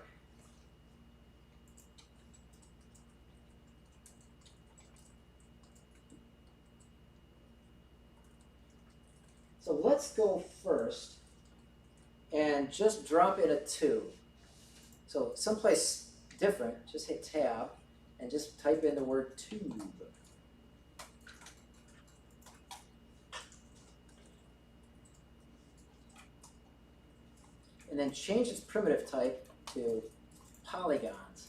So let's go first and just drop in a tube. So someplace different, just hit tab and just type in the word tube. And then change its primitive type to polygons.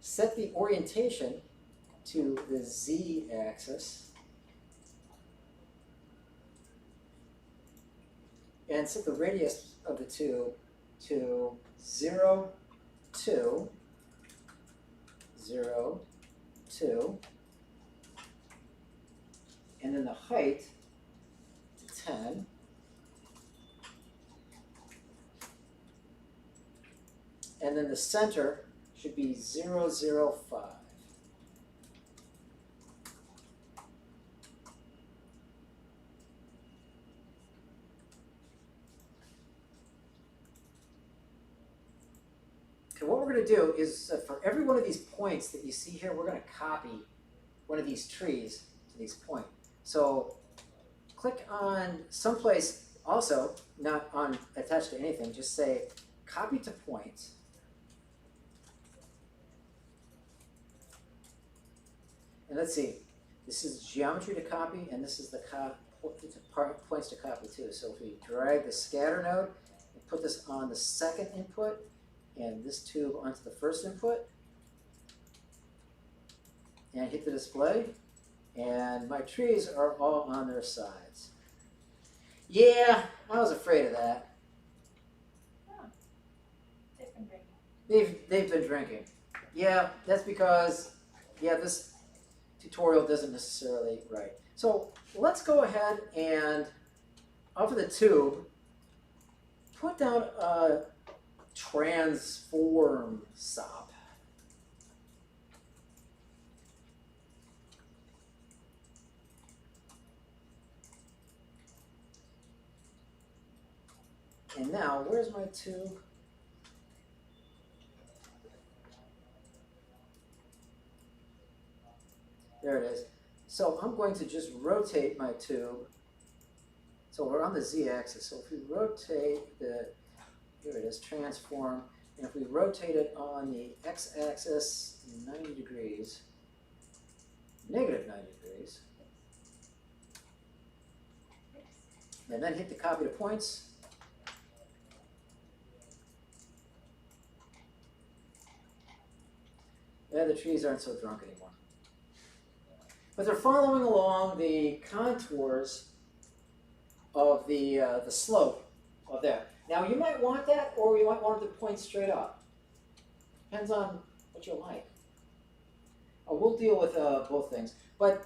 Set the orientation to the z-axis. And set the radius of the tube to 0, 2, 0, 2. And then the height to 10. And then the center should be 0, 0, 5. Okay, what we're going to do is for every one of these points that you see here, we're going to copy one of these trees to these points. So click on someplace also, not on attached to anything, just say copy to points. And let's see, this is geometry to copy, and this is the points to copy too. So if we drag the scatter node and put this on the second input, and this tube onto the first input, and hit the display, and my trees are all on their sides. Yeah, I was afraid of that. Oh. They've been drinking. They've been drinking. Yeah, that's because, yeah, this tutorial doesn't necessarily, right. So let's go ahead and, off of the tube, put down a transform sop. And now, where's my tube? There it is. So I'm going to just rotate my tube. So we're on the z-axis. So if we rotate the, here it is, transform, and if we rotate it on the x-axis 90 degrees, negative 90 degrees, and then hit the copy to points. Yeah, the trees aren't so drunk anymore. But they're following along the contours of the slope of that. Now you might want that, or you might want it to point straight up. Depends on what you like. We'll deal with both things. But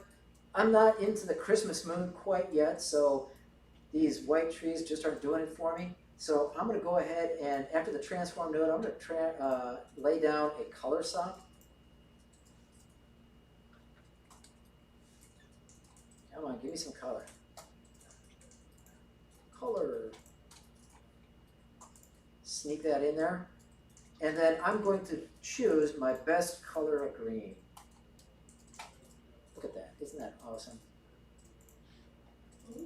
I'm not into the Christmas mood quite yet, so these white trees just aren't doing it for me. So I'm going to go ahead and, after the transform node, I'm going to lay down a color sop. Come on, give me some color. Color. Sneak that in there. And then I'm going to choose my best color of green. Look at that. Isn't that awesome? Here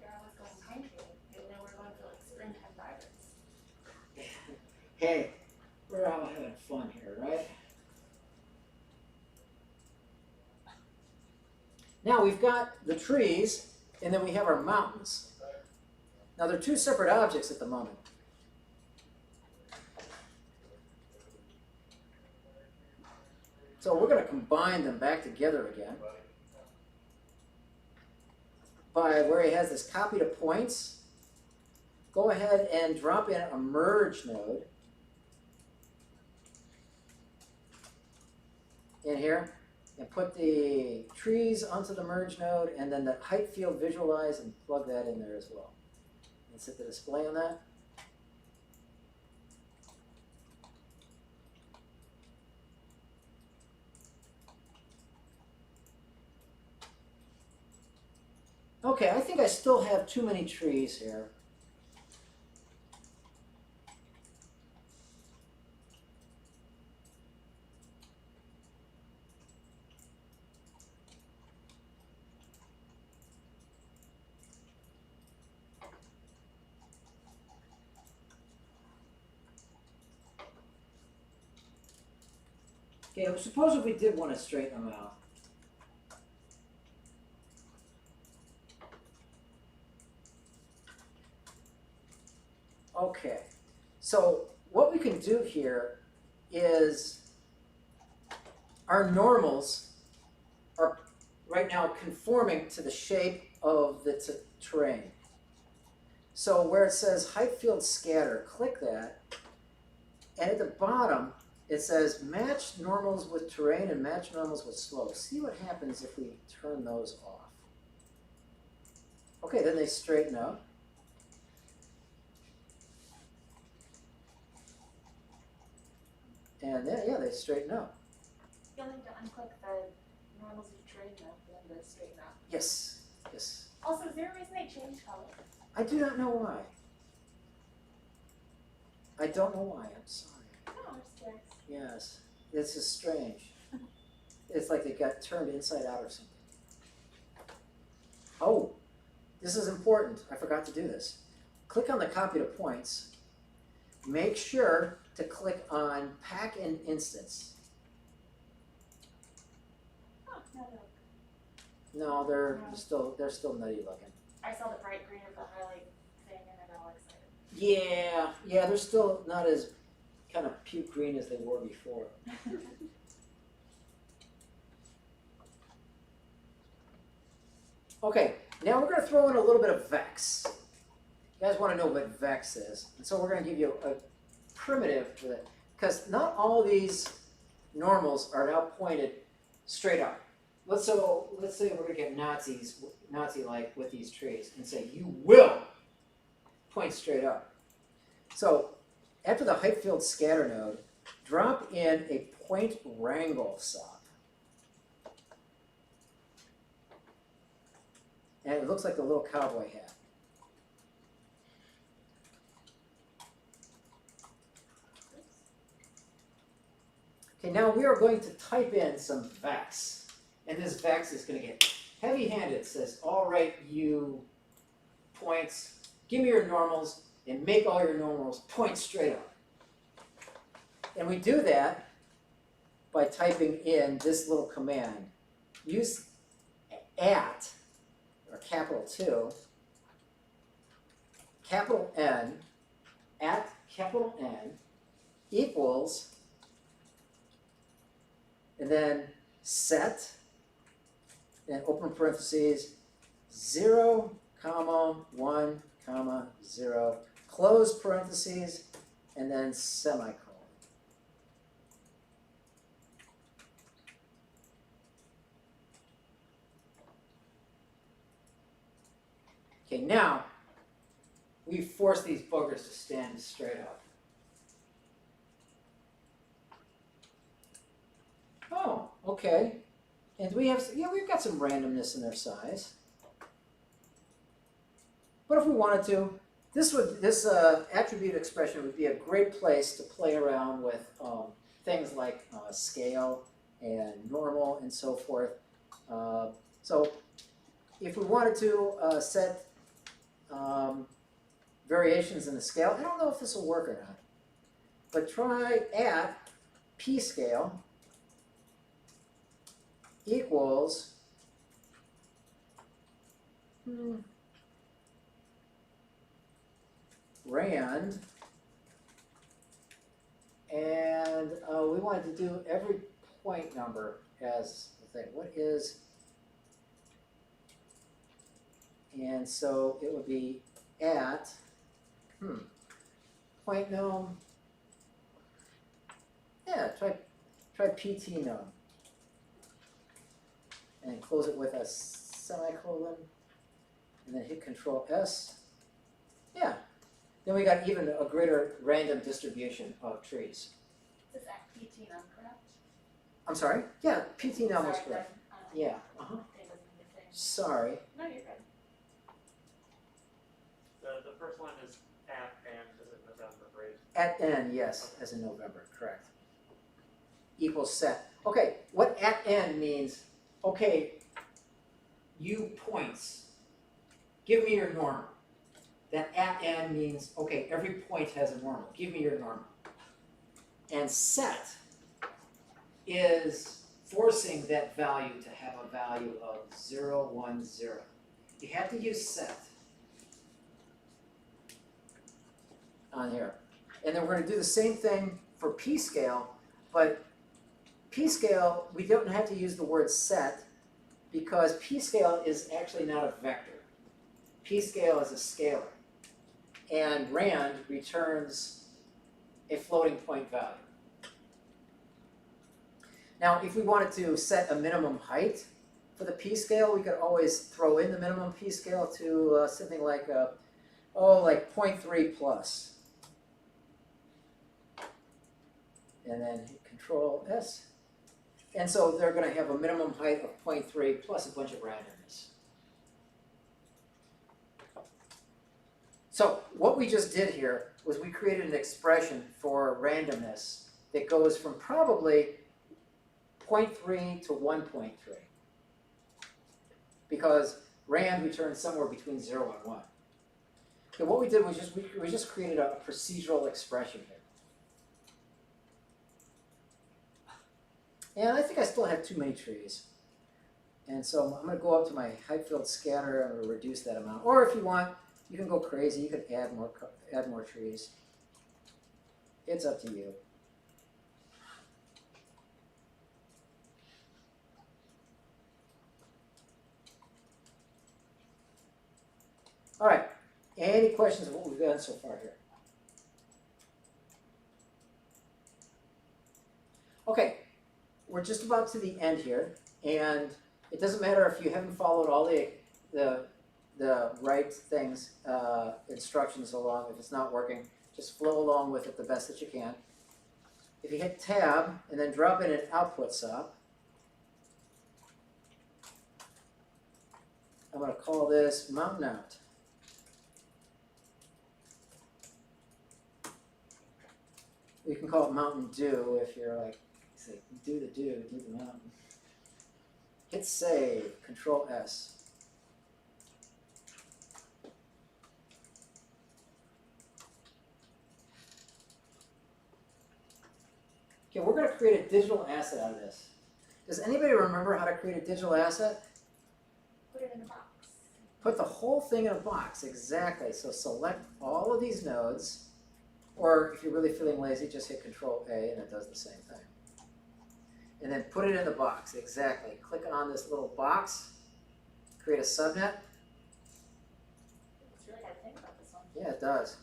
I was going country, and now we're going for like springtime vibes. Hey, we're all having fun here, right? Now we've got the trees, and then we have our mountains. Now they're two separate objects at the moment. So we're going to combine them back together again by where he has this copy to points. Go ahead and drop in a merge node in here and put the trees onto the merge node, and then the height field visualize and plug that in there as well. And set the display on that. Okay, I think I still have too many trees here. Okay, suppose if we did want to straighten them out. Okay, so what we can do here is our normals are right now conforming to the shape of the terrain. So where it says height field scatter, click that, and at the bottom it says match normals with terrain and match normals with slope. See what happens if we turn those off. Okay, then they straighten out. And then, yeah, they straighten out. You'll need to unclick the normals of terrain though, for them to straighten out. Yes, yes. Also, is there a reason they changed color? I do not know why. I don't know why, I'm sorry. No, I'm just curious. Yes, this is strange. It's like they got turned inside out or something. Oh, this is important. I forgot to do this. Click on the copy to points. Make sure to click on pack and instance. Oh, no, no. No, they're still nutty looking. I saw the bright green of the highlight thing and I got all excited. Yeah, they're still not as kind of puke green as they were before. Okay, now we're going to throw in a little bit of vex. You guys want to know what vex is, and so we're going to give you a primitive for that, because not all these normals are now pointed straight up. Let's say we're going to get Nazi-like with these trees and say you will point straight up. So after the height field scatter node, drop in a point wrangle sop. And it looks like a little cowboy hat. Okay, Okay, now we are going to type in some vex. And this vex is going to get heavy-handed. It says, all right, you points, give me your normals and make all your normals point straight up. And we do that by typing in this little command. Use at, or capital 2, capital N, at capital N, equals, and then set, and open parentheses, 0, comma, 1, comma, 0, close parentheses, and then semicolon. Okay, now we force these buggers to stand straight up. Oh, okay. And we have, yeah, we've got some randomness in their size. But if we wanted to, this attribute expression would be a great place to play around with things like scale and normal and so forth. So if we wanted to set variations in the scale, I don't know if this will work or not, but try at p scale equals rand, and we wanted to do every point number as the thing. What is, and so it would be at point num. Yeah, try PT num, and close it with a semicolon, and then hit Control S. Yeah. Then we got even a greater random distribution of trees. Is that PT num correct? I'm sorry? Yeah, PT num was Sorry, correct. then, Yeah, it doesn't mean the same. sorry. No, you're good. The first one is at and is it November, right? At n, yes, as in November, correct. Equals set. Okay, what at n means, okay, you points, give me your normal. That at n means, okay, every point has a normal. Give me your normal. And set is forcing that value to have a value of 0, 1, 0. You have to use set on here. And then we're going to do the same thing for p-scale, but p-scale, we don't have to use the word set because p-scale is actually not a vector. P-scale is a scalar. And rand returns a floating point value. Now, if we wanted to set a minimum height for the p-scale, we could always throw in the minimum p-scale to something like, like 0.3 plus. And then hit Control S. And so they're going to have a minimum height of 0.3 plus a bunch of randomness. So what we just did here was we created an expression for randomness that goes from probably 0.3 to 1.3. Because rand returns somewhere between 0 and 1. Okay, what we did was we just created a procedural expression here. And I think I still have too many trees. And so I'm going to go up to my height field scatter and reduce that amount. Or if you want, you can go crazy. You can add more trees. It's up to you. All right. Any questions of what we've done so far here? Okay. We're just about to the end here, and it doesn't matter if you haven't followed all the right things, instructions along. If it's not working, just flow along with it the best that you can. If you hit Tab and then drop in an output SOP, I'm going to call this Mountain Out. You can call it Mountain Dew if you're like Fantastic. Do the mountain. Hit save, Control S. Okay, we're going to create a digital asset out of this. Does anybody remember how to create a digital asset? Put it in a box. Put the whole thing in a box, exactly. So select all of these nodes, or if you're really feeling lazy, just hit Control A and it does the same thing. And then put it in the box, exactly. Clicking on this little box, create a subnet. It's really got to think about this one. Yeah, it does.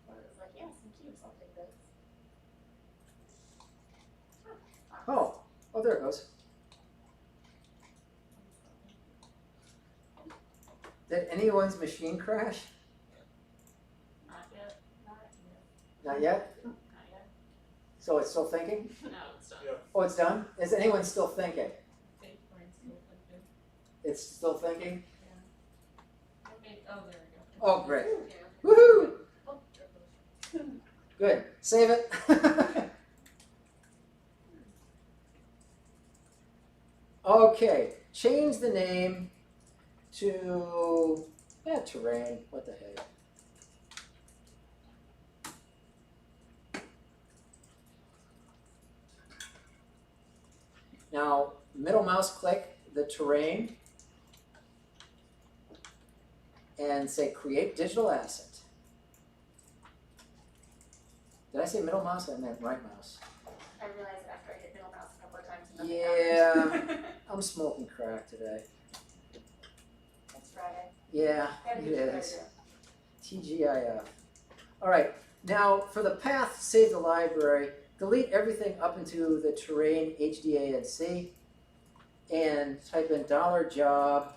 Or it was like, yeah, some cubes, I'll take those. Oh, there it goes. Did anyone's machine crash? Not yet. Not yet? Not yet. So it's still thinking? No, it's done. Yeah. Oh, it's done? Is anyone still thinking? Okay, brain's still thinking. It's still thinking? Okay, oh, there we go. Oh, great. Yeah. Woohoo! Oh, there it goes. Good. Save it. Okay. Change the name to terrain. What the heck? Now, middle mouse click the terrain and say create digital asset. Did I say middle mouse? I meant right mouse. I realized after I hit middle mouse a couple of times. and nothing happened. Yeah, I'm smoking crack today. It's Friday. Yeah, Gotta it do what you gotta is. do. TGIF. All right, now for the path, save the library, delete everything up into the terrain HDA&C, and type in $job/HDA.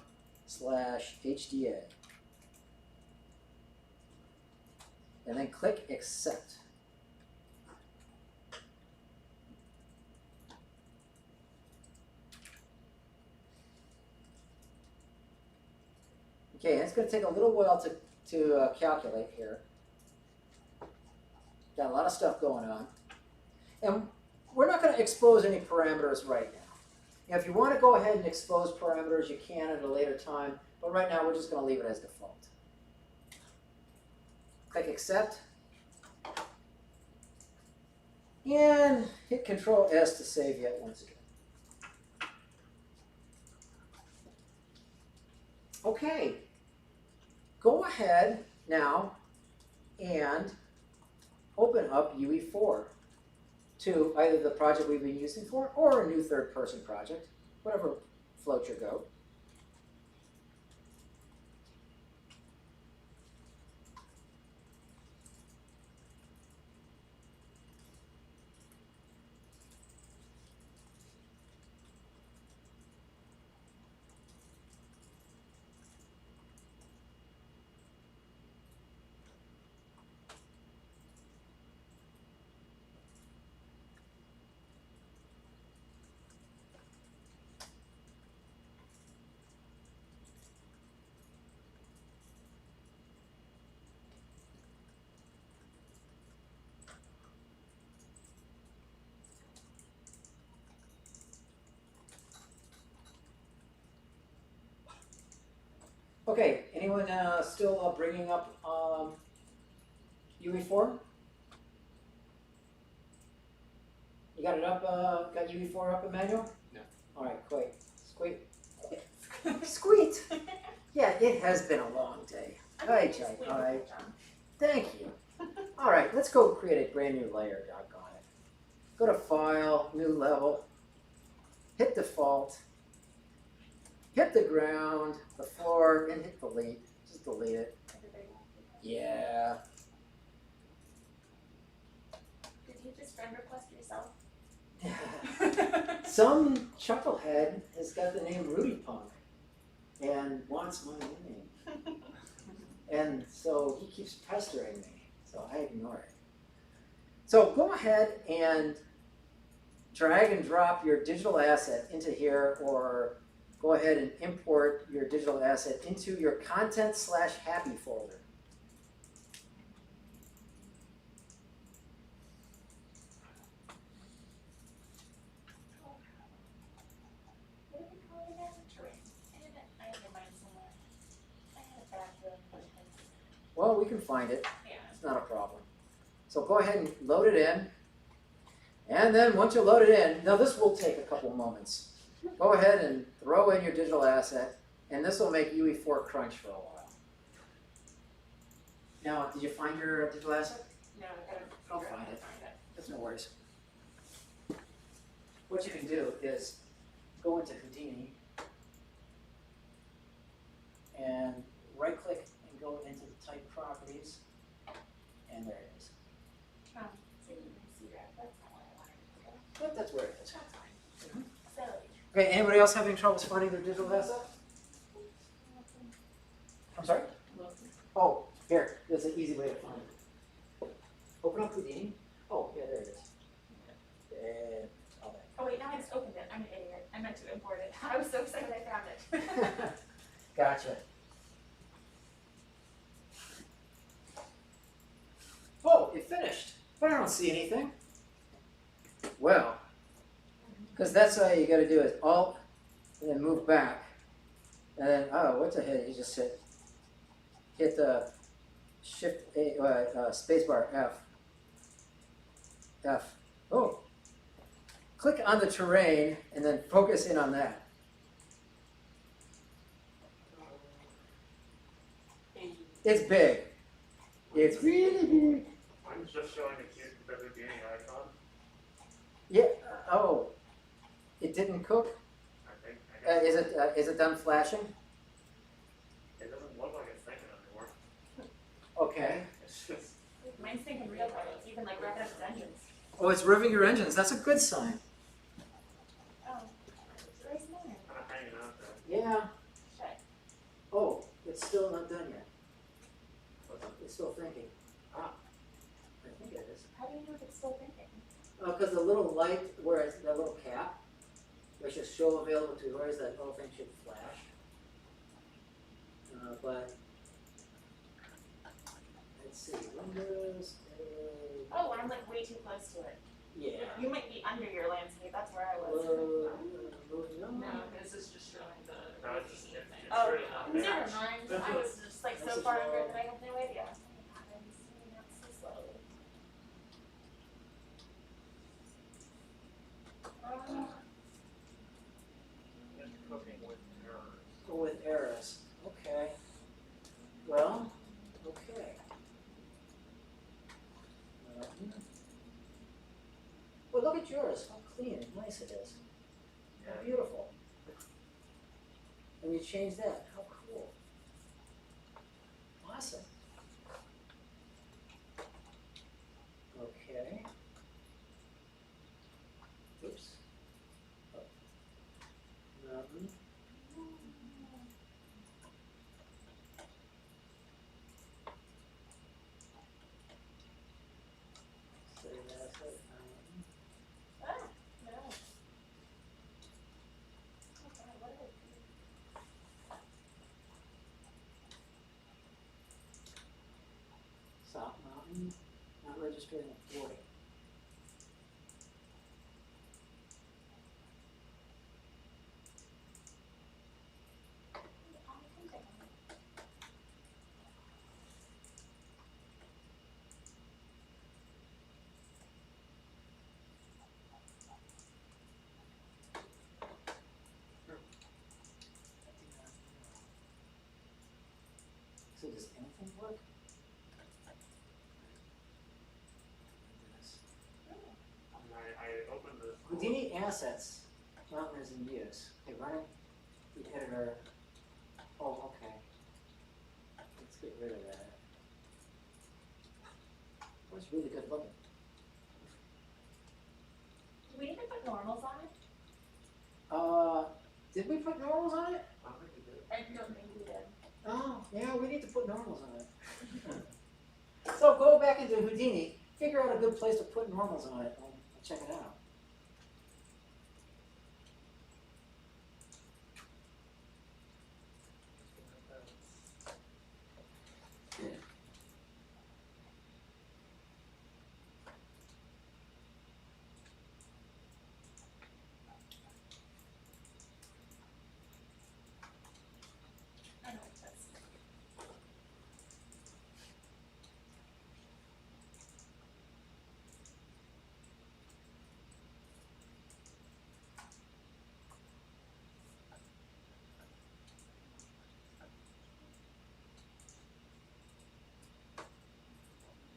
And then click accept. Okay, it's going to take a little while to calculate here. Got a lot of stuff going on. And we're not going to expose any parameters right now. Now, if you want to go ahead and expose parameters, you can at a later time. But right now, we're just going to leave it as default. Click accept. And hit Control S to save yet once again. Okay. Go ahead now and open up UE4 to either the project we've been using for or a new third-person project, whatever floats your goat. Okay, anyone still bringing up UE4? You got it up, got UE4 up, Emmanuel? No. All right, great. Squeak. Squeak. Yeah, it has been a long day. Hi, Jai. Hi. Thank you. All right, let's go create a brand new layer, doggone it. Go to File, New Level, hit Default, hit the ground, the floor, and hit Delete. Just delete it. Yeah. Did you just friend request yourself? Some chucklehead has got the name Rudy Punk and wants my name. And so he keeps pestering me, so I ignore it. So go ahead and drag and drop your digital asset into here, or go ahead and import your digital asset into your content/happy folder. find it. Yeah. It's not a problem. So go ahead and load it in. And then once you load it in, now this will take a couple moments. Go ahead and throw in your digital asset, and this will make UE4 crunch for a while. Now, did you find your digital asset? No, I gotta I'll figure out find how to it. find it. That's no worries. What you can do is go into Houdini and right-click and go into the type properties, and there it is. So you can see that, that's not what I wanted to do. But that's where it is. That's fine. So, Okay, anybody else having troubles finding their digital asset? I'm sorry? Oh, here, there's an easy way to find it. Open up Houdini. Oh, yeah, there it is. And all oh wait, now I just opened it, I'm an idiot, I meant to import it, I was so excited I found it. that. Gotcha. Oh, it finished, but I don't see anything. Well, because that's how you gotta do it. Alt, and then move back. And then, oh, what the hell, you just hit the Shift A, spacebar F. F. Oh. Click on the terrain and then focus in on that. It's big. It's really big. I'm just showing the Houdini icon. Yeah. Oh. It didn't cook. I think. Is it done flashing? It doesn't look like it's thinking anymore. Okay. It's just. Mine's thinking real time, it's even like wrapping up its engines. Oh, it's revving your engines. That's a good sign. Oh, it's very smart. Kind of hanging out there. Yeah. Shit. Oh, it's still not done yet. What's up? It's still thinking. Ah. I think it is. How do you know if it's still thinking? Because the little light, where it's that little cap, which is show available to viewers, that whole thing should flash. But let's see, Windows. Oh, I'm like way too close to it. Yeah. You might be under your landscape, that's where I was. No, this is just showing the. No, it's just. Oh, really not there. never mind, I was just like so far under it that I have no idea. It happens, so slowly. It's cooking with errors. With errors. Okay. Well, okay. Well, look at yours. How clean and nice it is. How beautiful. And you change that. How cool. Awesome. Okay. Oops. Oh. Nothing. Save asset. Ah, no. Okay, what did I do? Stop mountain. Not registering at 40. So does anything work? I opened the. Houdini assets. Mountain is in use. Okay, running the editor. Oh, okay. Let's get rid of that. Oh, it's really good looking. Do we need to put normals on it? Did we put normals on it? I don't think we did. I don't think we did. Oh, yeah, we need to put normals on it. So go back into Houdini, figure out a good place to put normals on it, and check it out. I know what it says.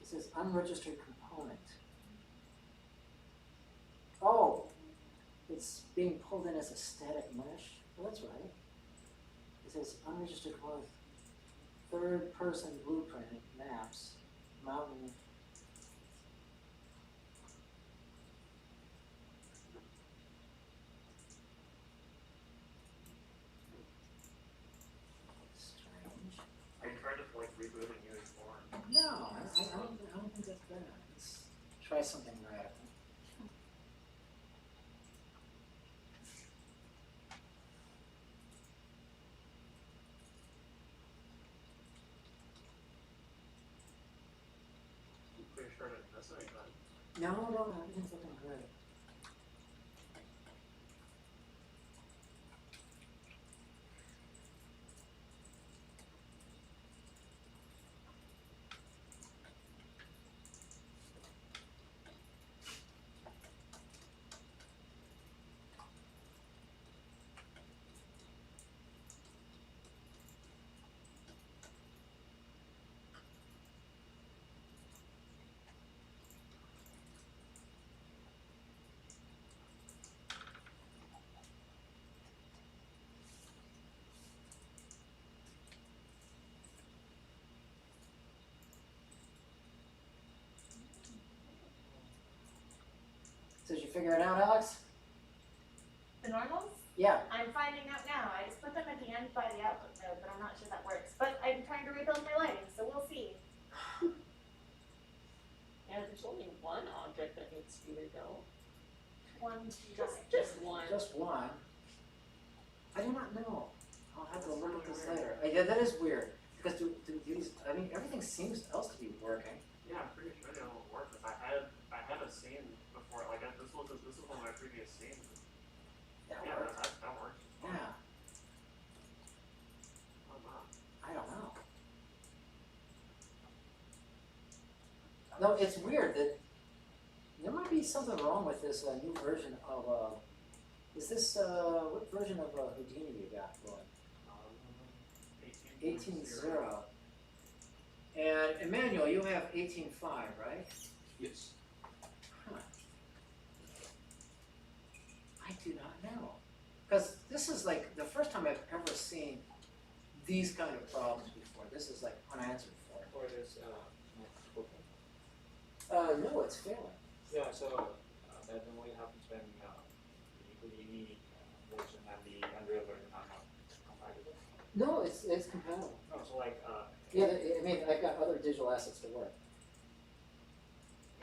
It says unregistered component. Oh, it's being pulled in as a static mesh. Well, that's right. It says unregistered component, third person blueprint, maps, mountain. Strange. Are you trying to like reboot a UE4? No, I don't think that's bad. Let's try something radical. I'm pretty sure I didn't miss anything. No, everything's looking great. Did you figure it out, Alex? The normals? Yeah. I'm finding out now. I just put them at the end by the output node, but I'm not sure that works. But I'm trying to rebuild my lighting, so we'll see. Yeah, there's only one object that needs to be rebuilt. One, Just one. Just one. I do not know. I'll have to look at this later. Yeah, that is weird. Because do these, I mean, everything seems else to be working. Yeah, I'm pretty sure they all work. Cause I had a scene before, like this was one of my previous scenes. That Yeah, works. that works. Yeah, Oh, wow. I don't know. No, it's weird that there might be something wrong with this new version of, is this, what version of Houdini you got going? 18.0. And Emmanuel, you have 18.5, right? Yes. Huh. I do not know. Because this is like the first time I've ever seen these kind of problems before. This is like unanswered for. Or it is not working. No, it's failing. Yeah, so that normally happens when the Houdini version and the Unreal version are not compatible. No, it's compatible. No, so like Yeah, I mean, I've got other digital assets to work.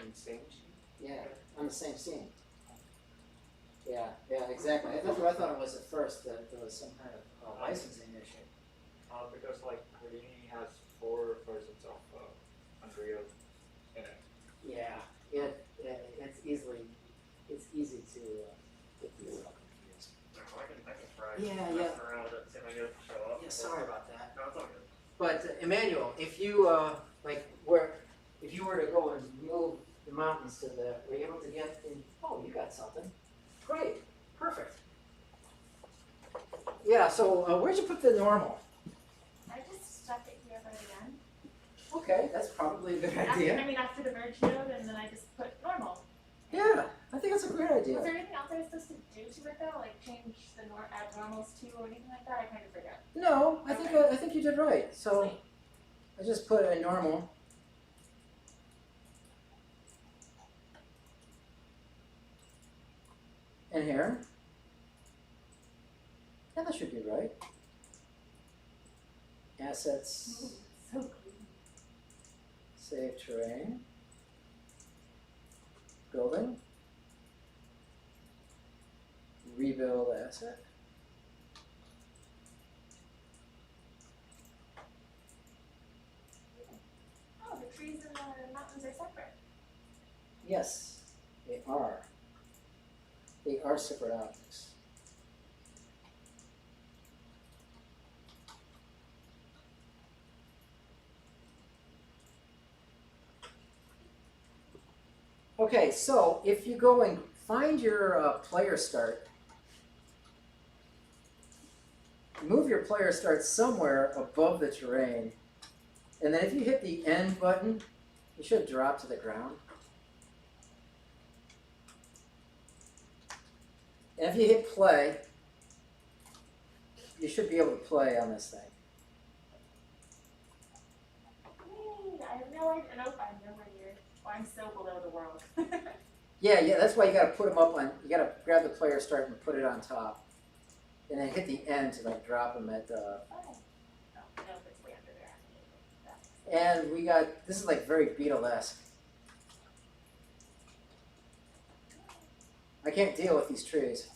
in same machine. Yeah, on the same scene. Yeah, exactly. That's what I thought it was at first, that there was some kind of licensing issue. Because like Houdini has 4 versions of Unreal in it. Yeah, it's easy to get these all confused. I can try. Yeah. messing around with it, see if I can get it to show up. Yeah, sorry about that. No, it's all good. But Emmanuel, if you if you were to go and move the mountains to were you able to get in? Oh, you got something. Great, perfect. Yeah. So where'd you put the normal? I just stuck it here by the end. Okay, that's probably a good idea. After the merge node, and then I just put normal. Yeah, I think that's a great idea. Was there anything else I was supposed to do to it though? Like change the add normals to or anything like that? I kind of forgot. No, I think you did right. So Sweet. I just put a normal. In here. Yeah, that should be right. Assets, So clean. save terrain, building, rebuild asset. Oh, the trees and the mountains are separate. Yes, they are. They are separate objects. Okay, so if you go and find your player start, move your player start somewhere above the terrain, and then if you hit the end button, It should drop to the ground. And if you hit play, you should be able to play on this thing. Yay, I have no idea. Nope, I'm nowhere near. Well, I'm so below the world. Yeah, that's why you gotta put them up on, you gotta grab the player start and put it on top. And then hit the end to like drop them at Oh, no, it's way under there. and we got, this is like very Beatle-esque. I can't deal with these trees.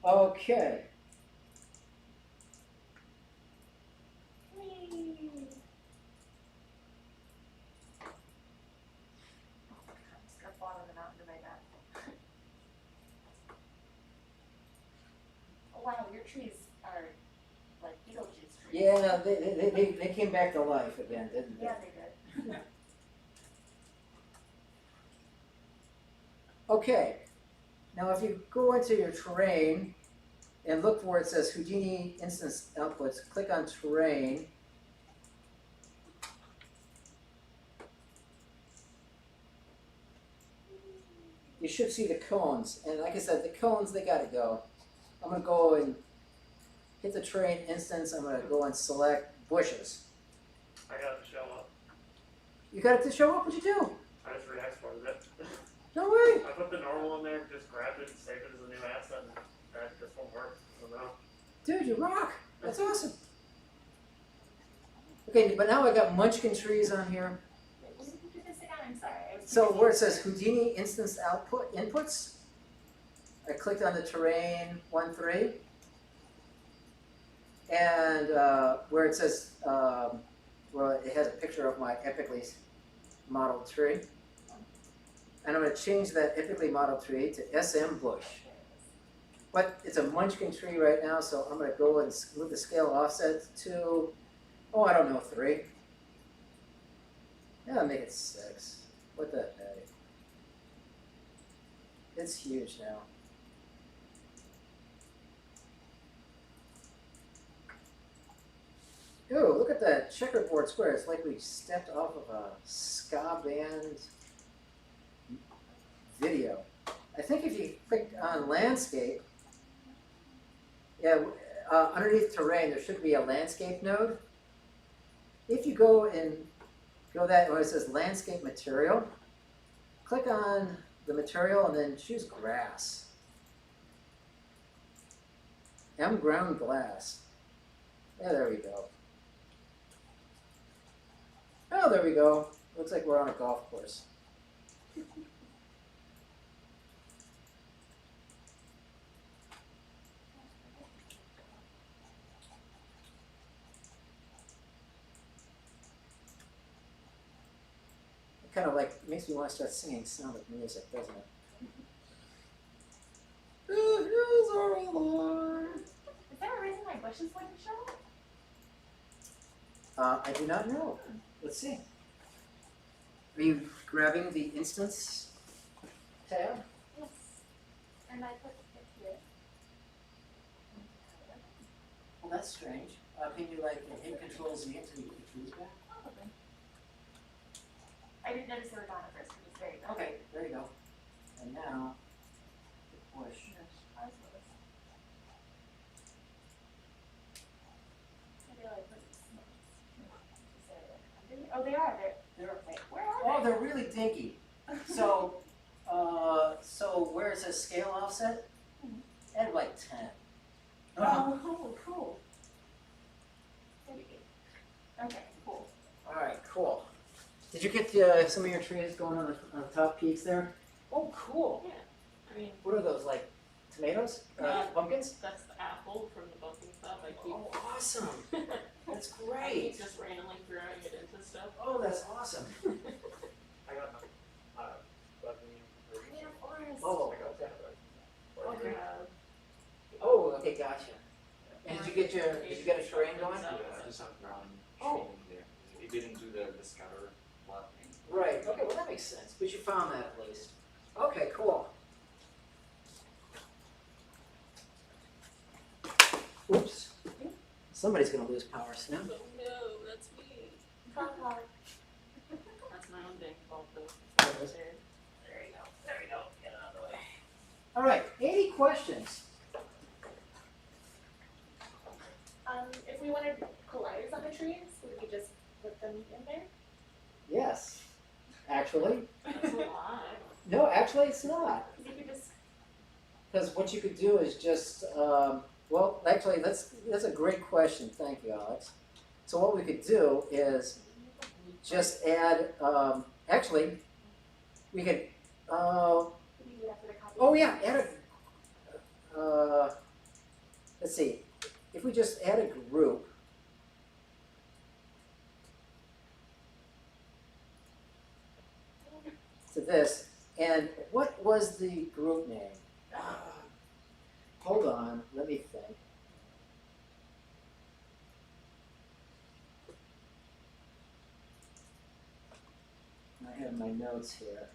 Okay. Whee! I'm just gonna fall on the mountain to my back. Oh wow, your trees are like Beetlejuice trees. Yeah, they came back to life again, didn't they? Yeah, they did. Okay, now if you go into your terrain and look where it says Houdini instance outputs, click on terrain. You should see the cones, and like I said, the cones, they gotta go. I'm gonna go and hit the terrain instance, I'm gonna go and select bushes. I got it to show up. You got it to show up, what'd you do? I just re-exported it. No way! I put the normal in there, just grabbed it and saved it as a new asset, and that just won't work. I don't know. Dude, you rock! That's awesome! Okay, but now I got munchkin trees on here. Wait, when did you do this again? I'm sorry. I was So too where it busy. says Houdini instance output inputs, I clicked on the terrain 1.3, and where it says, well, it has a picture of my epically modeled tree, and I'm going to change that epically modeled tree to SM bush. But it's a munchkin tree right now, so I'm going to go and move the scale offset to, oh, I don't know, 3. Yeah, make it 6. What the heck? It's huge now. Ooh, look at that checkerboard square. It's like we stepped off of a ska band video. I think if you click on landscape, yeah, underneath terrain there should be a landscape node. If you go and go that where it says landscape material, click on the material and then choose grass. M ground glass. Yeah, there we go. Oh, there we go. Looks like we're on a golf course. It kind of like makes me want to start singing Sound of Music, doesn't it? The hills are alive. Is there a reason my bushes wouldn't show up? I do not know. Let's see. Are you grabbing the instance tab? Yes. And I put it here. Well, that's strange. Can you like hit Control Z until you get the keys back? Probably. I didn't notice they were gone at first. It was very dark. Okay, there you go. And now, push. Oh, they are. They're wait, where are Oh, they? they're really dinky. So, so where it says scale offset, add like 10. Oh, cool. Okay, cool. All right, cool. Did you get some of your trees going on the top peaks there? Oh, cool. Yeah, I mean, What are those, like tomatoes? Pumpkins? that's the apple from the bumping stuff. I keep, Oh, awesome. That's I great. keep just randomly throwing it into stuff. Oh, that's awesome. I got bugging. I need a forest. Oh, I got that. okay. Uh, Oh, okay, gotcha. And did you get a terrain going? Yeah, I just have ground Oh. shading there. It didn't do the scatter plot thing. Right, okay, well that makes sense, but you found that at least. Okay, cool. Oops. Somebody's gonna lose power soon. oh no, that's me. Call. the. There you go. There we go. Get it out of the way. All right, 80 questions. If we wanted colliders on the trees, we could just put them in there. Yes, actually. That's a lot. No, actually it's not. You could just. Because what you could do is just, well, actually, that's a great question. Thank you, Alex. So what we could do is just add, actually, we could, oh yeah, add a, let's see, if we just add a group, to this, and what was the group name? Hold on, let me think. I have my notes here.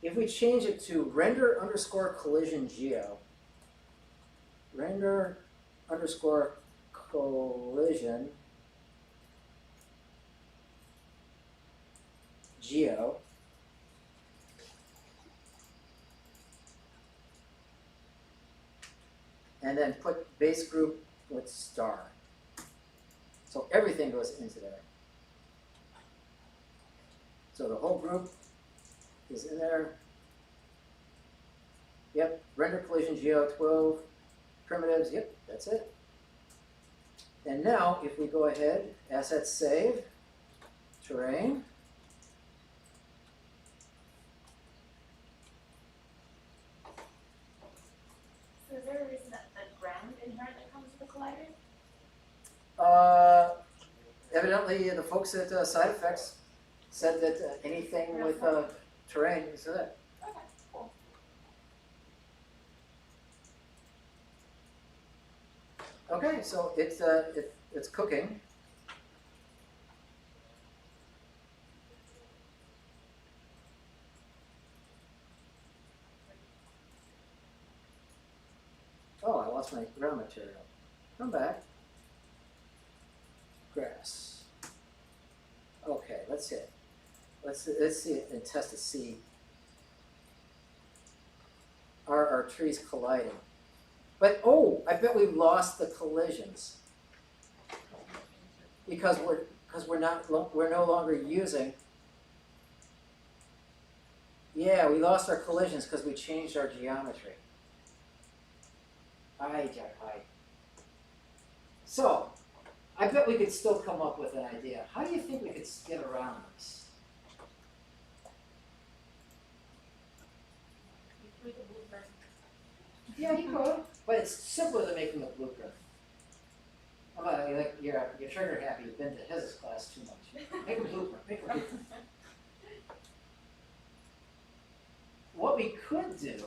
If we change it to render underscore collision geo, render underscore collision geo, and then put base group with star. So everything goes into there. So the whole group is in there. Yep, render collision geo 12 primitives, yep, that's it. And now if we go ahead, assets save, terrain. So is there a reason that the ground inherently comes with the collider? Evidently the folks at Side Effects said that anything with terrain is that. Okay, cool. Okay, so it's cooking. Oh, I lost my ground material. Come back. Grass. Okay, let's see it. Let's see it and test to see. Are our trees colliding? But oh, I bet we lost the collisions because we're no longer using. Yeah, we lost our collisions because we changed our geometry. Aye. So, I bet we could still come up with an idea. How do you think we could get around this? You can move them. Yeah, you could, but it's simpler than making a blueprint. How about you're trigger happy? You've been to his class too much. Make a blueprint. Make a blueprint. What we could do.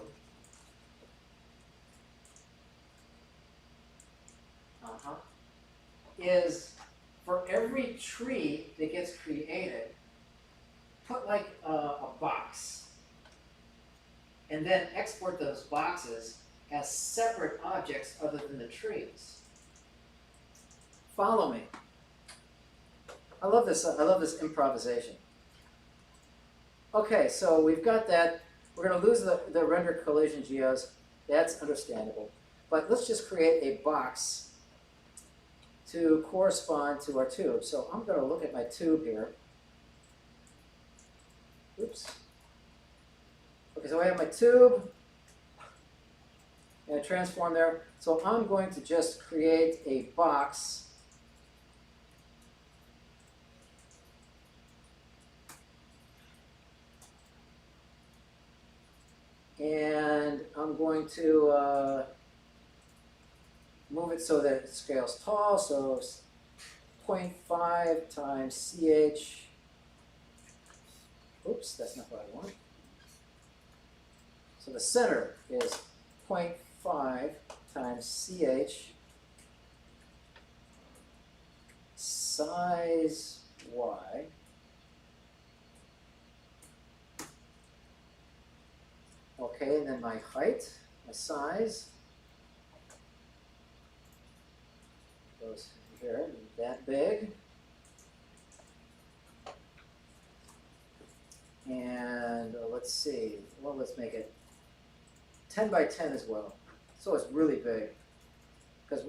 Is for every tree that gets created, put like a box, and then export those boxes as separate objects other than the trees. Follow me. I love this. I love this improvisation. Okay, so we've got that. We're going to lose the render collision geos. That's understandable. But let's just create a box to correspond to our tube. So I'm going to look at my tube here. Oops. Okay, so I have my tube and a transform there. So I'm going to just create a box and I'm going to move it so that it scales tall, so 0.5 times CH. Oops, that's not what I want. So the center is 0.5 times CH, size Y. Okay, and then my height, my size. goes here, that big. And let's see, well, let's make it 10 by 10 as well. So it's really big. Because,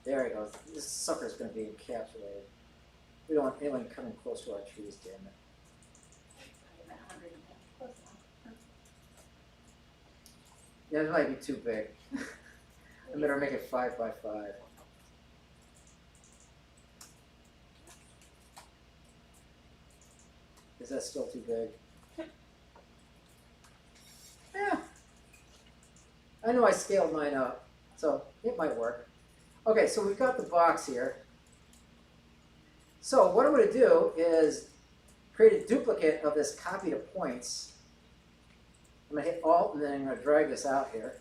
there it goes. This sucker's going to be encapsulated. We don't want anyone coming close to our trees, damn it. Yeah, it might be too big. I better make it 5 by 5. Is that still too big? Yeah. I know I scaled mine up, so it might work. Okay, so we've got the box here. So what I'm going to do is create a duplicate of this copy to points. I'm going to hit Alt, and then I'm going to drag this out here.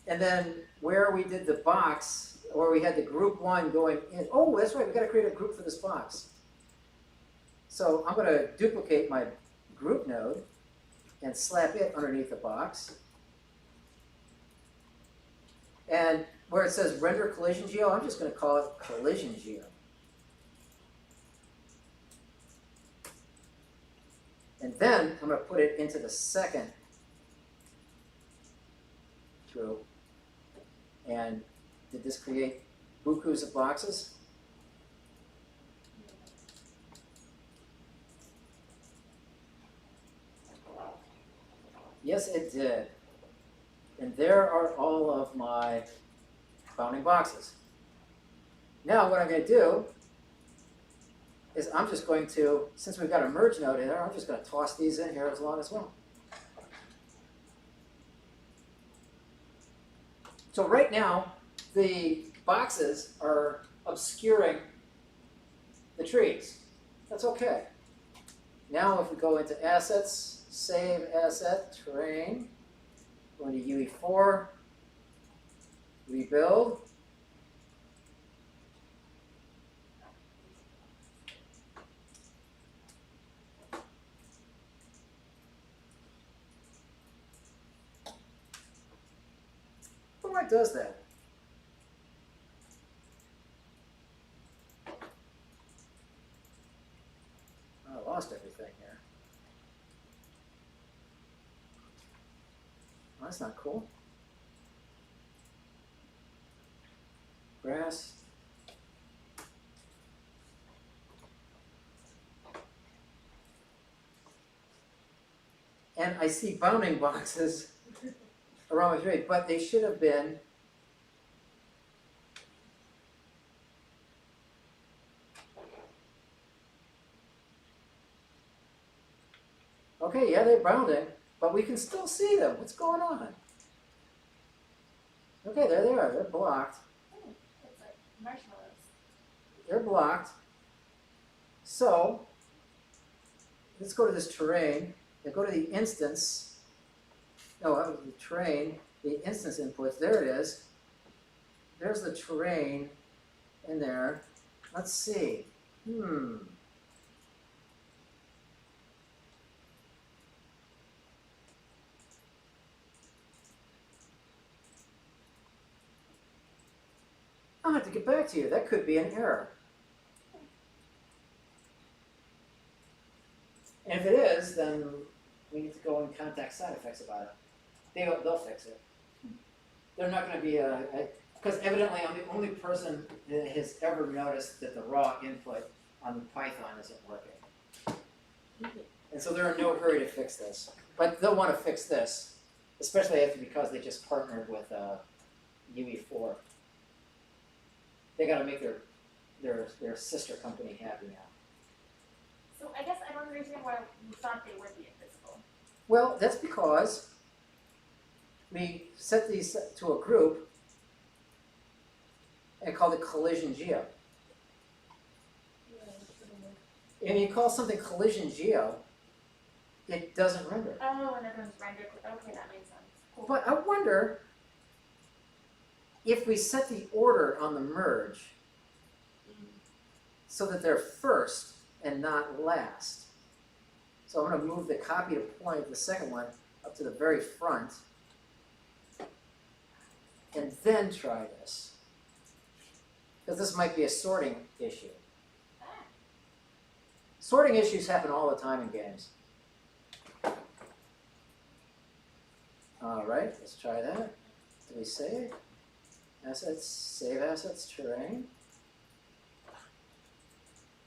And then where we did the box, or we had the group 1 going in. Oh, that's right, we've got to create a group for this box. So I'm going to duplicate my group node and slap it underneath the box. And where it says render collision geo, I'm just going to call it collision geo. And then I'm going to put it into the second group. And did this create bukus of boxes? Yes, it did. And there are all of my bounding boxes. Now what I'm going to do is I'm just going to, since we've got a merge node in there, I'm just going to toss these in here as well. So right now, the boxes are obscuring the trees. That's okay. Now if we go into Assets, Save Asset, Terrain, go into UE4, Rebuild. Why does that? I lost everything here. Well, that's not cool. Grass. And I see bounding boxes around my tree, but they should have been okay, yeah, they're bounding, but we can still see them. What's going on? Okay, there they are. They're blocked. Oh, it's like marshmallows. They're blocked. So let's go to this terrain and go to the instance. No, that was the terrain, the instance inputs. There it is. There's the terrain in there. Let's see. I'll have to get back to you. That could be an error. And if it is, then we need to go and contact side effects about it. They'll fix it. They're not going to be because evidently I'm the only person that has ever noticed that the raw input on the Python isn't working. And so they're in no hurry to fix this. But they'll want to fix this, especially because they just partnered with UE4. They got to make their sister company happy now. So I guess I don't understand why you thought they would be invisible. Well, that's because we set these to a group and called it collision geo. And you call something collision geo, it doesn't render. Oh, and everyone's rendered. Okay, that makes sense. Cool. But I wonder if we set the order on the merge so that they're first and not last. So I'm going to move the copy to point, the second one, up to the very front, and then try this. because this might be a sorting issue. Sorting issues happen all the time in games. All right, let's try that. Do we save? Assets, save assets, terrain.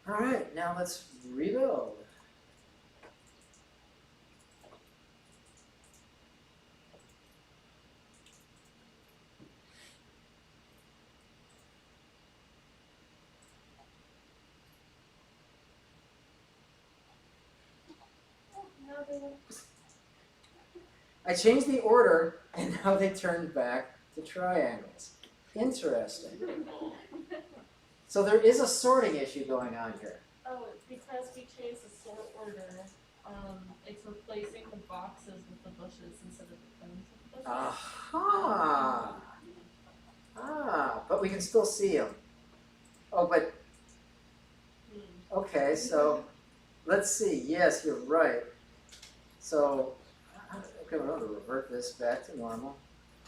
All right, now let's rebuild. No, they won't. I changed the order, and now they turned back to triangles. Interesting. So there is a sorting issue going on here. Oh, because we changed the sort order, it's replacing the boxes with the bushes instead of the pins with the bushes. Aha! But we can still see them. Oh, but, okay, so, let's see. Yes, you're right. So, okay, we're going to revert this back to normal.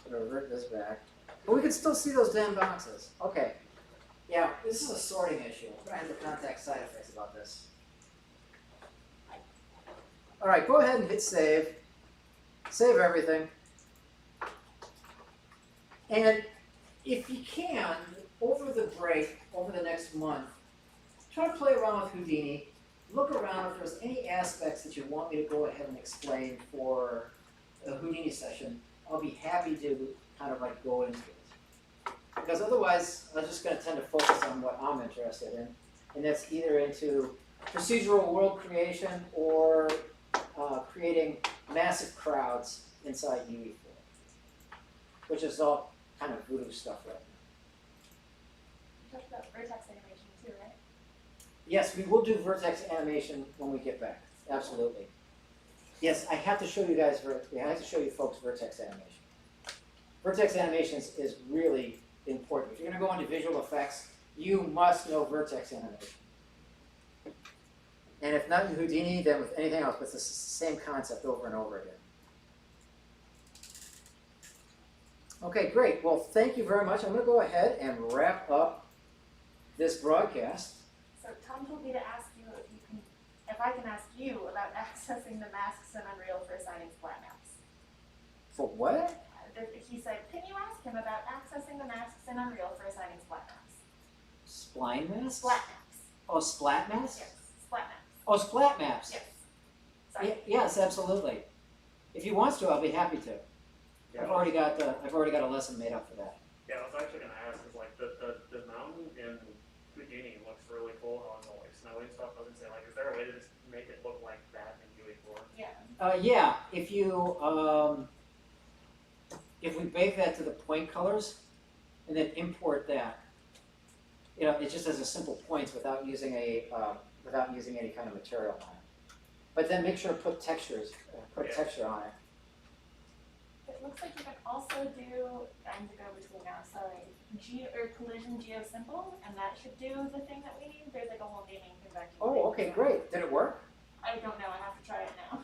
We're going to revert this back. But we can still see those damn boxes. Okay. Yeah, this is a sorting issue. I'm going to have to contact side effects about this. All right, go ahead and hit save. Save everything. And if you can, over the break, over the next month, try to play around with Houdini. Look around if there's any aspects that you want me to go ahead and explain for a Houdini session. I'll be happy to kind of like go into it. Because otherwise, I'm just going to tend to focus on what I'm interested in. And that's either into procedural world creation or creating massive crowds inside UE4. Which is all kind of voodoo stuff right now. You talked about vertex animation too, right? Yes, we will do vertex animation when we get back. Absolutely. Yes, I have to show you guys, I have to show you folks vertex animation. Vertex animation is really important. If you're going to go into visual effects, you must know vertex animation. And if not in Houdini, then with anything else, but it's the same concept over and over again. Okay, great. Well, thank you very much. I'm going to go ahead and wrap up this broadcast. So Tom told me to ask you if I can ask you about accessing the masks in Unreal for assigning splat maps. For what? He said, can you ask him about accessing the masks in Unreal for assigning splat maps? Spline masks? Splat maps. Oh, splat masks? Yes, splat maps. Oh, splat maps. Yes. Sorry. Yes, absolutely. If he wants to, I'll be happy to. Yeah, I've already got a lesson made up for that. Yeah, I was actually gonna ask, is like the mountain in Houdini looks really cool on the like snowy stuff. I was gonna say, like, is there a way to just make it look like that in UE4? Yeah. Yeah, if you if we bake that to the point colors and then import that, you know, it just has a simple points without using any kind of material on it. But then make sure to put textures, put a texture on it. It looks like you can also do, I'm to go between now, sorry, collision geosimple, and that should do the thing that we need. There's like a whole naming convention. Oh, okay, great. Did it work? I don't know, I have to try it now.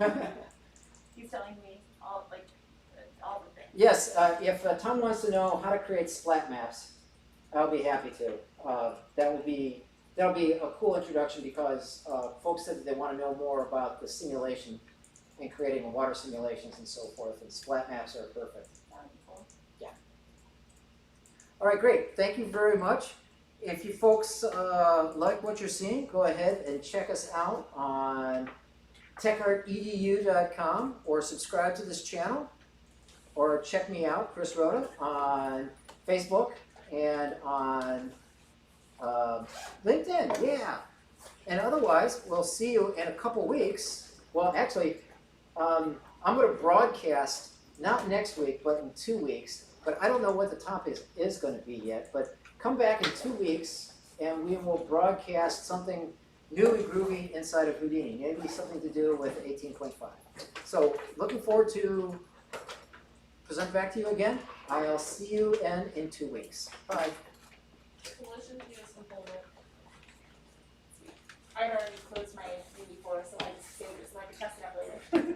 He's telling me all the things. Yes, if Tom wants to know how to create splat maps, I'll be happy to. That'll be a cool introduction because folks said that they want to know more about the simulation and creating water simulations and so forth, and splat maps are perfect. That would be cool. Yeah. All right, great. Thank you very much. If you folks like what you're seeing, go ahead and check us out on techartedu.com or subscribe to this channel, or check me out, Chris Rhoda, on Facebook and on LinkedIn, yeah. And otherwise, we'll see you in a couple weeks. Well, actually, I'm going to broadcast, not next week, but in 2 weeks. But I don't know what the topic is going to be yet. But come back in 2 weeks, and we will broadcast something new and groovy inside of Houdini. Maybe something to do with 18.5. So looking forward to present back to you again. I'll see you in 2 weeks. Bye. Collision geosimple